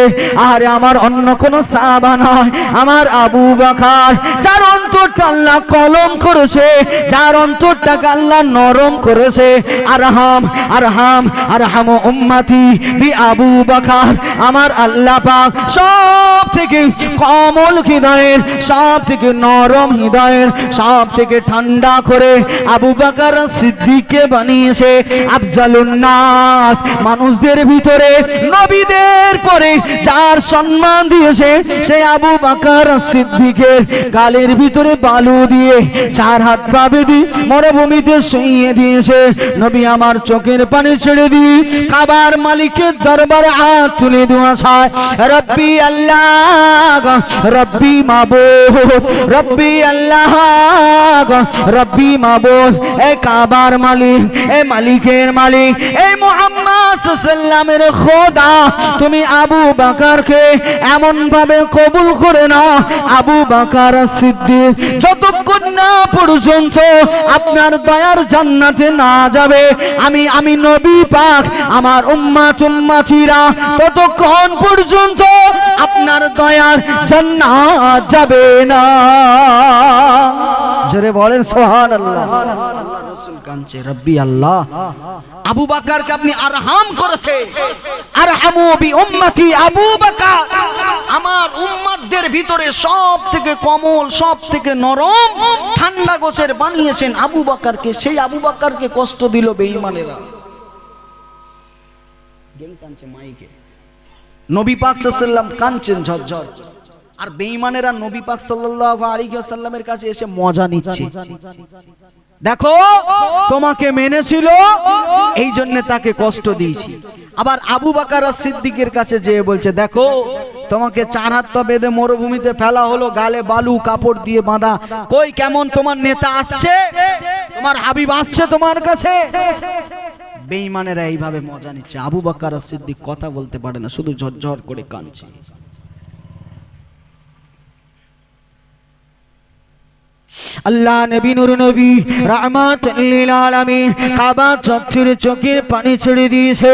আরে আমার অন্য কোন সাহাবা নয়, আমার আবু বকর, যার অন্তরটা আল্লাহ কলম করেছে, যার অন্তরটাকে আল্লাহ নরম করেছে। আরহাম আরহাম আরহাম উম্মতি বি আবু বকর। আমার আল্লাহ পাক সব থেকে কমল হৃদয়ের, সব থেকে নরম হৃদয়ের, সব থেকে ঠান্ডা করে আবু বকর সিদ্দিককে বানিয়েছে আফজালুন নাস। মানুষদের ভিতরে নবীদের পরে যার সম্মান দিয়েছে সে আবু বকর সিদ্দিকের গালের ভিতরে বালু দিয়ে 4 হাত পা বেঁধে মরুভূমিতে শুইয়ে দিয়েছে। নবী আমার চোখের পানি ছেড়ে দিয়ে কাবার মালিকের দরবারে হাত তুলে দোয়া চায়, রব্বি আল্লাহ, রব্বি মাবুদ, রব্বি আল্লাহ, রব্বি মাবুদ। এই কাবার মালিক, এই মালিকের মালিক, এই মুহাম্মদ সাল্লাল্লাহু আলাইহি খোদা, তুমি আবু বকরকে এমন ভাবে কবুল করে নাও আবু বকর সিদ্দিক যতক্ষণ না পর্যন্ত আপনার দয়ার জান্নাতে না যাবে, আমি নবী পাক আমার উম্মতিরা ততক্ষণ পর্যন্ত আপনার দয়ার জান্নাত যাবে না। জোরে বলেন সুবহানাল্লাহ। আল্লাহর রাসূল কাঁদছে, রব্বি আল্লাহ, আবু বকরকে আপনি আরহাম করেছে, আরহামু বি উম্মতি আবু বকর, আমার উম্মতদের ভিতরে সবথেকে কোমল, সবথেকে নরম, ঠান্ডা গোছের বানিয়েছেন আবু বকরকে। সেই আবু বকরকে কষ্ট দিল বেঈমানেরা। গেম কাঁদছে মাইকে, নবী পাক সাল্লাল্লাহু আলাইহি ওয়াসাল্লাম কাঁদছেন ঝরঝর, আর বেঈমানেরা নবী পাক সাল্লাল্লাহু আলাইহি ওয়াসাল্লামের কাছে এসে মজা নিচ্ছে। দেখো তোমাকে মেনেছিল এই জন্য তাকে কষ্ট দিয়েছি। আবার আবু বকর সিদ্দিকের কাছে যেয়ে বলছে, দেখো তোমাকে 4 হাত পা বেঁধে মরুভূমিতে ফেলা হলো, গালে বালু কাপড় দিয়ে বাঁধা, কই কেমন তোমার নেতা আসছে, তোমার হাবিব আসছে তোমার কাছে। বেঈমানেরা এইভাবে মজা নিচ্ছে। আবু বকর সিদ্দিক কথা বলতে পারে না, শুধু ঝরঝর করে কাঁদছে। আল্লাহ নবী নূর নবী রাহমাতুল লিল আলামিন কাবা চত্বরে চোখের পানি ছেড়ে দিয়েছে।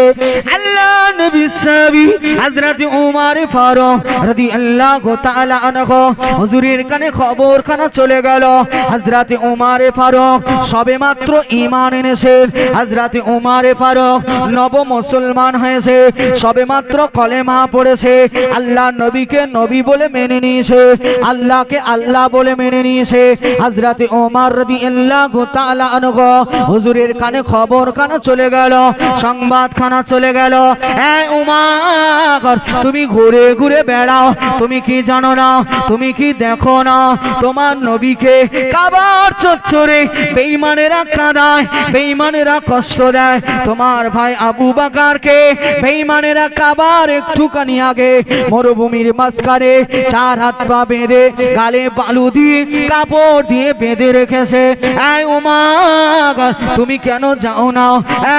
আল্লাহ নবী সাহাবী হযরত উমর ফারুক রাদিয়াল্লাহু তাআলা আনহু হুজুরের কানে খবর খানা চলে গেল। হযরত উমর ফারুক সবেমাত্র ঈমান এনেছে, হযরত উমর ফারুক নব মুসলমান হয়েছে, সবেমাত্র কলেমা পড়েছে, আল্লাহ নবীকে নবী বলে মেনে নিয়েছে, আল্লাহকে আল্লাহ বলে মেনে নিয়েছে। হযরত ওমর রাদিয়াল্লাহু তাআলা আনহু হুজুরের কানে খবর খানা চলে গেল, সংবাদ খানা চলে গেল। এই ওমর, তুমি ঘুরে ঘুরে বেড়াও, তুমি কি জানো না, তুমি কি দেখো না, তোমার নবীকে কাবার চত্বরে বেঈমানেরা কাঁদায়, বেঈমানেরা কষ্ট দেয়। তোমার ভাই আবু বকরকে বেঈমানেরা কাবার একটুখানি আগে মরুভূমির মাঝখানে 4 হাত পা বেঁধে গালে বালু দিয়ে কাপড় দিয়ে বেঁধে রেখেছে। এই উমর, তুমি কেন যাও না?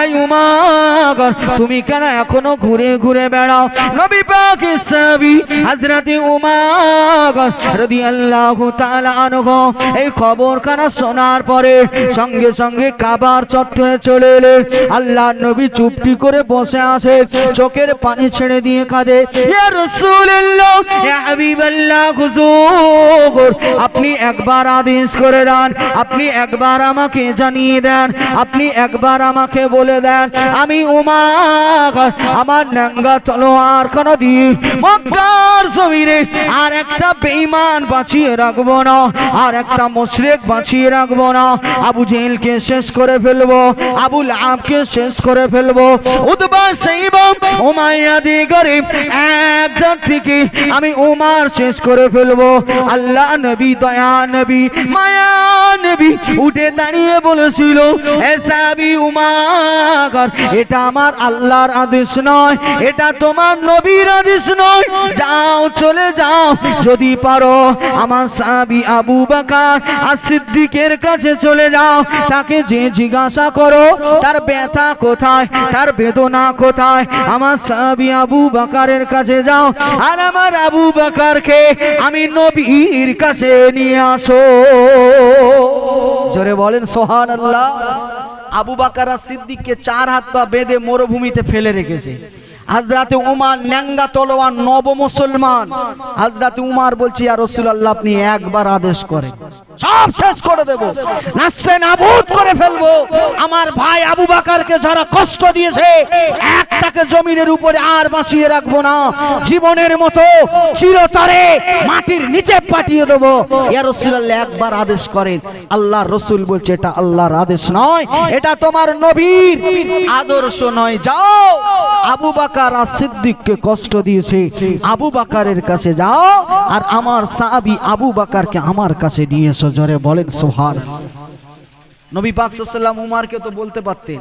এই উমর, তুমি কেন এখনো ঘুরে ঘুরে বেড়াও? নবী পাকের সাহাবী হযরত উমর রাদিয়াল্লাহু তাআলা আনহু এই খবরখানা শোনার পরে সঙ্গে সঙ্গে কাবার চত্বরে চলে এলেন। আল্লাহ নবী চুপটি করে বসে আছে, চোখের পানি ছেড়ে দিয়ে কাঁদে, ইয়া রাসূলুল্লাহ, ইয়া হাবিবাল্লাহ, হুজুর আপনি একবার আদেশ করে দেন, আপনি একবার আমাকে জানিয়ে দেন, আপনি একবার আমাকে বলে দেন, আমি উমর আমার নাঙ্গা তলোয়ার খানা দিয়ে মক্কার জমিনে আর একটা বেঈমান বাঁচিয়ে রাখবো না, আর একটা মুশরিক বাঁচিয়ে রাখবো না। আবু জেহেলকে শেষ করে ফেলবো, আবু লাহাবকে শেষ করে ফেলবো, উতবা সাইবা উমাইয়া দি গরিব একদম থেকে আমি উমর শেষ করে ফেলবো। আল্লাহ নবী, দয়া নবী, মায়া নবী উঠে দাঁড়িয়ে বলেছিল, এ সাহাবী উমর, এটা আমার আল্লাহর আদেশ নয়, এটা তোমার নবীর আদেশ নয়, যাও চলে যাও, যদি পারো আমার সাহাবী আবু বকর as-সিদ্দিকের কাছে চলে যাও, তাকে যে জিজ্ঞাসা করো তার ব্যথা কোথায়, তার বেদনা কোথায়, আমার সাহাবী আবু বকরের কাছে যাও, আর আমার আবু বকরকে আমি নবীর কাছে নিয়ে আসো। জোরে বলেন সুবহানাল্লাহ। আবু বকর as-সিদ্দিককে 4 হাত পা বেঁধে মরুভূমিতে ফেলে রেখেছে। হযরত উমর ন্যাঙ্গা তলোয়ার, নব মুসলমান। হযরত উমর বলছে, ইয়া রাসূলুল্লাহ আপনি একবার আদেশ করেন। সব শেষ করে দেব, নাস্তে নাবুদ করে ফেলবো। আমার ভাই আবু বকরকে যারা কষ্ট দিয়েছে একটাকে জমিনের উপরে আর বাঁচিয়ে রাখবো না, জীবনের মতো চিরতরে মাটির নিচে পাঠিয়ে দেবো। ইয়া রাসূলুল্লাহ একবার আদেশ করেন। আল্লাহর রাসূল বলছে এটা আল্লাহর আদেশ নয়, এটা তোমার নবীর আদর্শ নয়। যাও, আবু বকর as-সিদ্দিককে কষ্ট দিয়েছে, আবু বকরের কাছে যাও আর আমার সাহাবী আবু বকরকে আমার কাছে নিয়ে এসো। জোরে বলেন সুবহানাল্লাহ। নবী পাক সাল্লাল্লাহু আলাইহি ওয়াসাল্লাম উমরকে তো বলতে পারতেন।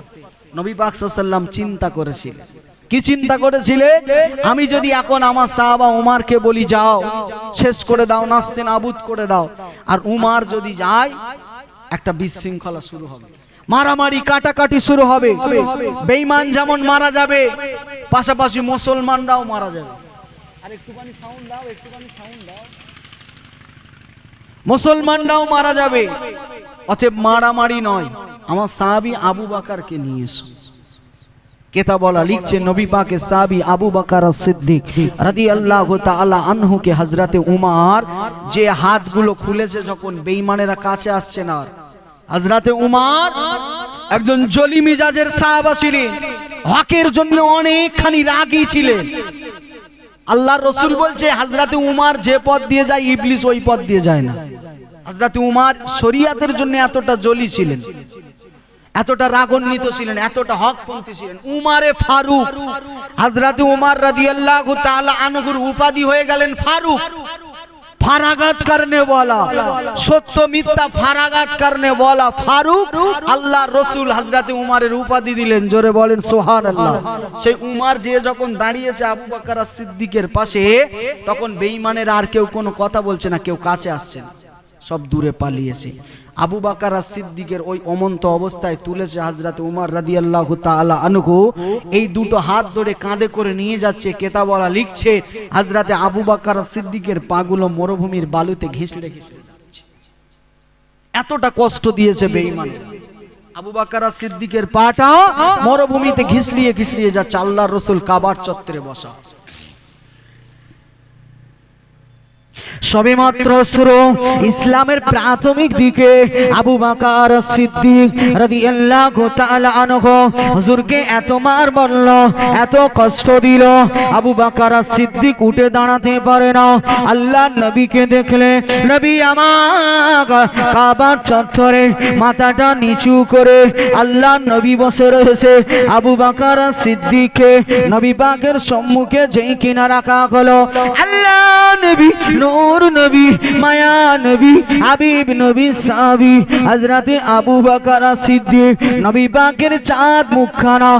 নবী পাক সাল্লাল্লাহু আলাইহি ওয়াসাল্লাম চিন্তা করেছিলেন। কি চিন্তা করেছিলেন? আমি যদি এখন আমার সাহাবা উমরকে বলি যাও শেষ করে দাও, নাস্তে নাবুদ করে দাও, আর উমর যদি যায় একটা বিশৃঙ্খলা শুরু হবে, মারামারি কাটাকাটি শুরু হবে। বেঈমান যেমন মারা যাবে, পাশাপাশি মুসলমানরাও মারা যাবে। আর একটুখানি সাউন্ড দাও, একটুখানি সাউন্ড দাও। মুসলমানরাও মারা যাবে। অতএব মারামারি নয়, আমার সাহাবী আবু বকরকে নিয়ে এসো। কেতাবওয়ালা লিখছে নবী পাকের সাহাবী আবু বকর as-সিদ্দিক রাদিয়াল্লাহু তাআলা আনহু কে হযরতে উমর যে হাতগুলো খুলেছে যখন বেঈমানেরা কাছে আসছে না, হযরতে উমর একজন জলি মিজাজের সাহাবা ছিলেন, হকের জন্য অনেকখানি রাগী ছিলেন। আল্লাহর রাসূল বলছে হযরতে উমর যে পথ দিয়ে যায় ইবলিস ওই পথ দিয়ে যায় না। হযরতে উমর শরীয়তের জন্য এতটা জলি ছিলেন, এতটা রাগান্বিত ছিলেন, এতটা হকপন্থী ছিলেন। উমারে ফারুক, হযরতে উমর রাদিয়াল্লাহু তাআলা আনহুর উপাধি হয়ে গেলেন ফারুক, ফারাগাত করনে ওয়ালা, সত্য মিথ্যা ফারাগাত করনে ওয়ালা ফারুক। আল্লাহর রাসূল হযরতে উমরের উপাধি দিলেন। জোরে বলেন সুবহানাল্লাহ। সেই উমর যে যখন দাঁড়িয়েছে আবু বকর as-সিদ্দিকের পাশে, তখন বেঈমানের আর কেউ কোনো কথা বলছে না, কেউ কাছে আসছে না, সব দূরে পালিয়েছে। আবু বকর as-সিদ্দিকের ওই অমন্ত অবস্থায় তুলেছে হযরত উমর রাদিয়াল্লাহু তাআলা আনহু, এই দুটো হাত ধরে কাঁধে করে নিয়ে যাচ্ছে। কেতাবওয়ালা লিখছে হযরতে আবু বকর as-সিদ্দিকের পাগুলো মরুভূমির বালুতে ঘিসলে ঘিসলে যাচ্ছে, এতটা কষ্ট দিয়েছে বেঈমান। আবু বকর as-সিদ্দিকের পাটা মরুভূমিতে ঘিসলিয়ে ঘিসলিয়ে যাচ্ছে। আল্লাহর রাসূল কাবার চত্বরে বসা, সবেমাত্র শুরু ইসলামের প্রাথমিক দিকে আবু বকর as-সিদ্দিক রাদিয়াল্লাহু তাআলা আনহু হুজুরকে এত মার বলল, এত কষ্ট দিল, আবু বকর as-সিদ্দিক উঠে দাঁড়াতে পারে না। আল্লাহর নবীকে দেখলে নবী আমার কাবার চত্বরে মাথাটা নিচু করে আল্লাহর নবী বসে রয়েছে। আবু বকর as-সিদ্দিককে নবী পাকের সম্মুখে যেই কিনা রাখা হলো, আল্লাহ নবী, নূর নবী, মায়া নবী, হাবিব নবী, সাহাবী হযরতে আবু বকর as-সিদ্দিক নবী পাকের চাঁদ মুখখানা